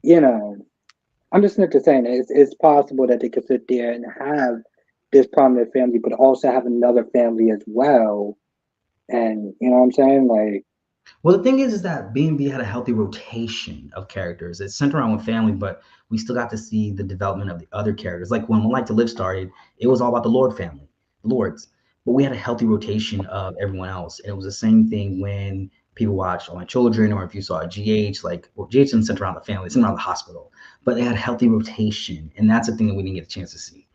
S2: you know, I'm just not just saying it's possible that they could sit there and have this prominent family, but also have another family as well. And you know what I'm saying? Like,
S1: Well, the thing is that B&B had a healthy rotation of characters. It's centered around one family, but we still got to see the development of the other characters. Like when One Like to Live started, it was all about the Lord family, the Lords. But we had a healthy rotation of everyone else. And it was the same thing when people watched All My Children, or if you saw GH, like, well, GH didn't center around the family, it's centered around the hospital. But they had healthy rotation. And that's the thing that we didn't get a chance to see.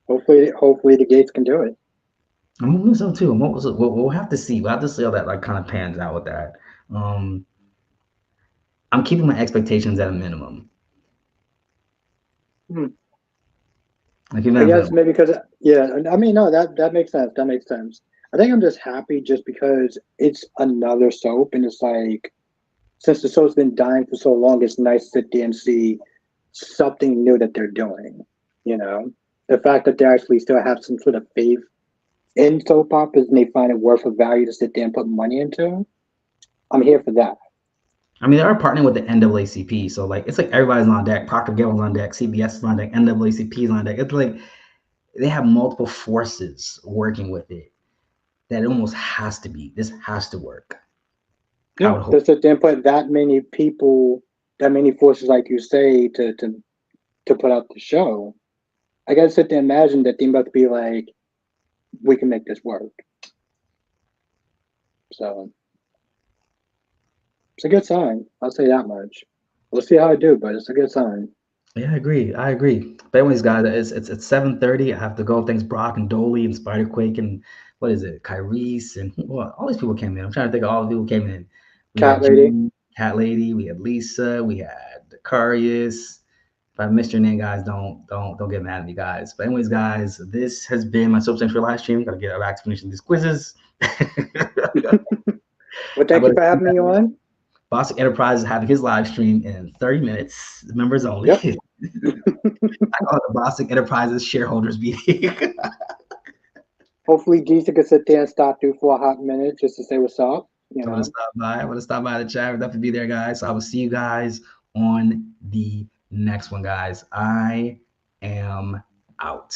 S2: hopefully the Gates can do it.
S1: I'm hoping so too. We'll have to see. We'll have to see how that like kind of pans out with that. Um, I'm keeping my expectations at a minimum.
S2: Hmm.
S1: I keep
S2: I
S1: that
S2: guess
S1: minimum.
S2: maybe because yeah, I mean no, that makes sense. That makes sense. I think I'm just happy just because it's another soap, and it's like since the soap's been dying for so long, it's nice to sit there and see something new that they're doing. You know, the fact that they actually still have some sort of faith in soap operas and they find it worth of value to sit there and put money into. I'm here for that.
S1: I mean, they are partnering with the NAACP, so like it's like everybody's on deck. Procter Gamble's on deck, CBS is on deck, NAACP is on deck. It's like they have multiple forces working with it. That it almost has to be. This has to work. I
S2: Yeah,
S1: would
S2: to
S1: hope.
S2: sit there and put that many people, that many forces, like you say, to put out the show. I gotta sit there and imagine that they about to be like, we can make this work. So it's a good sign. I'll say that much. We'll see how I do, but it's a good sign.
S1: Yeah, I agree. I agree. But anyways, guys, it's 7:30. I have to go. Thanks, Brock and Dolly and Spiderquake and what is it, Kyrese and well, all these people came in. I'm trying to think of all the people who came in. We
S2: Cat
S1: had
S2: lady.
S1: Jimmy, Cat Lady, we had Lisa, we had Dacarius. If I missed your name, guys, don't get mad at me, guys. But anyways, guys, this has been my Soap Central live stream. Gotta get back to finishing these quizzes.
S2: Well,
S1: I'm
S2: thank you
S1: gonna
S2: for
S1: see
S2: having me
S1: that
S2: on.
S1: Boston Enterprise is having his live stream in 30 minutes, members only.
S2: Yep.
S1: I call it the Boston Enterprises shareholders meeting.
S2: Hopefully, Gisa could sit there and stop through for a hot minute just to say what's up. You
S1: I want to
S2: know.
S1: stop by. I want to stop by the chat. I'll definitely be there, guys. So I will see you guys on the next one, guys. I am out.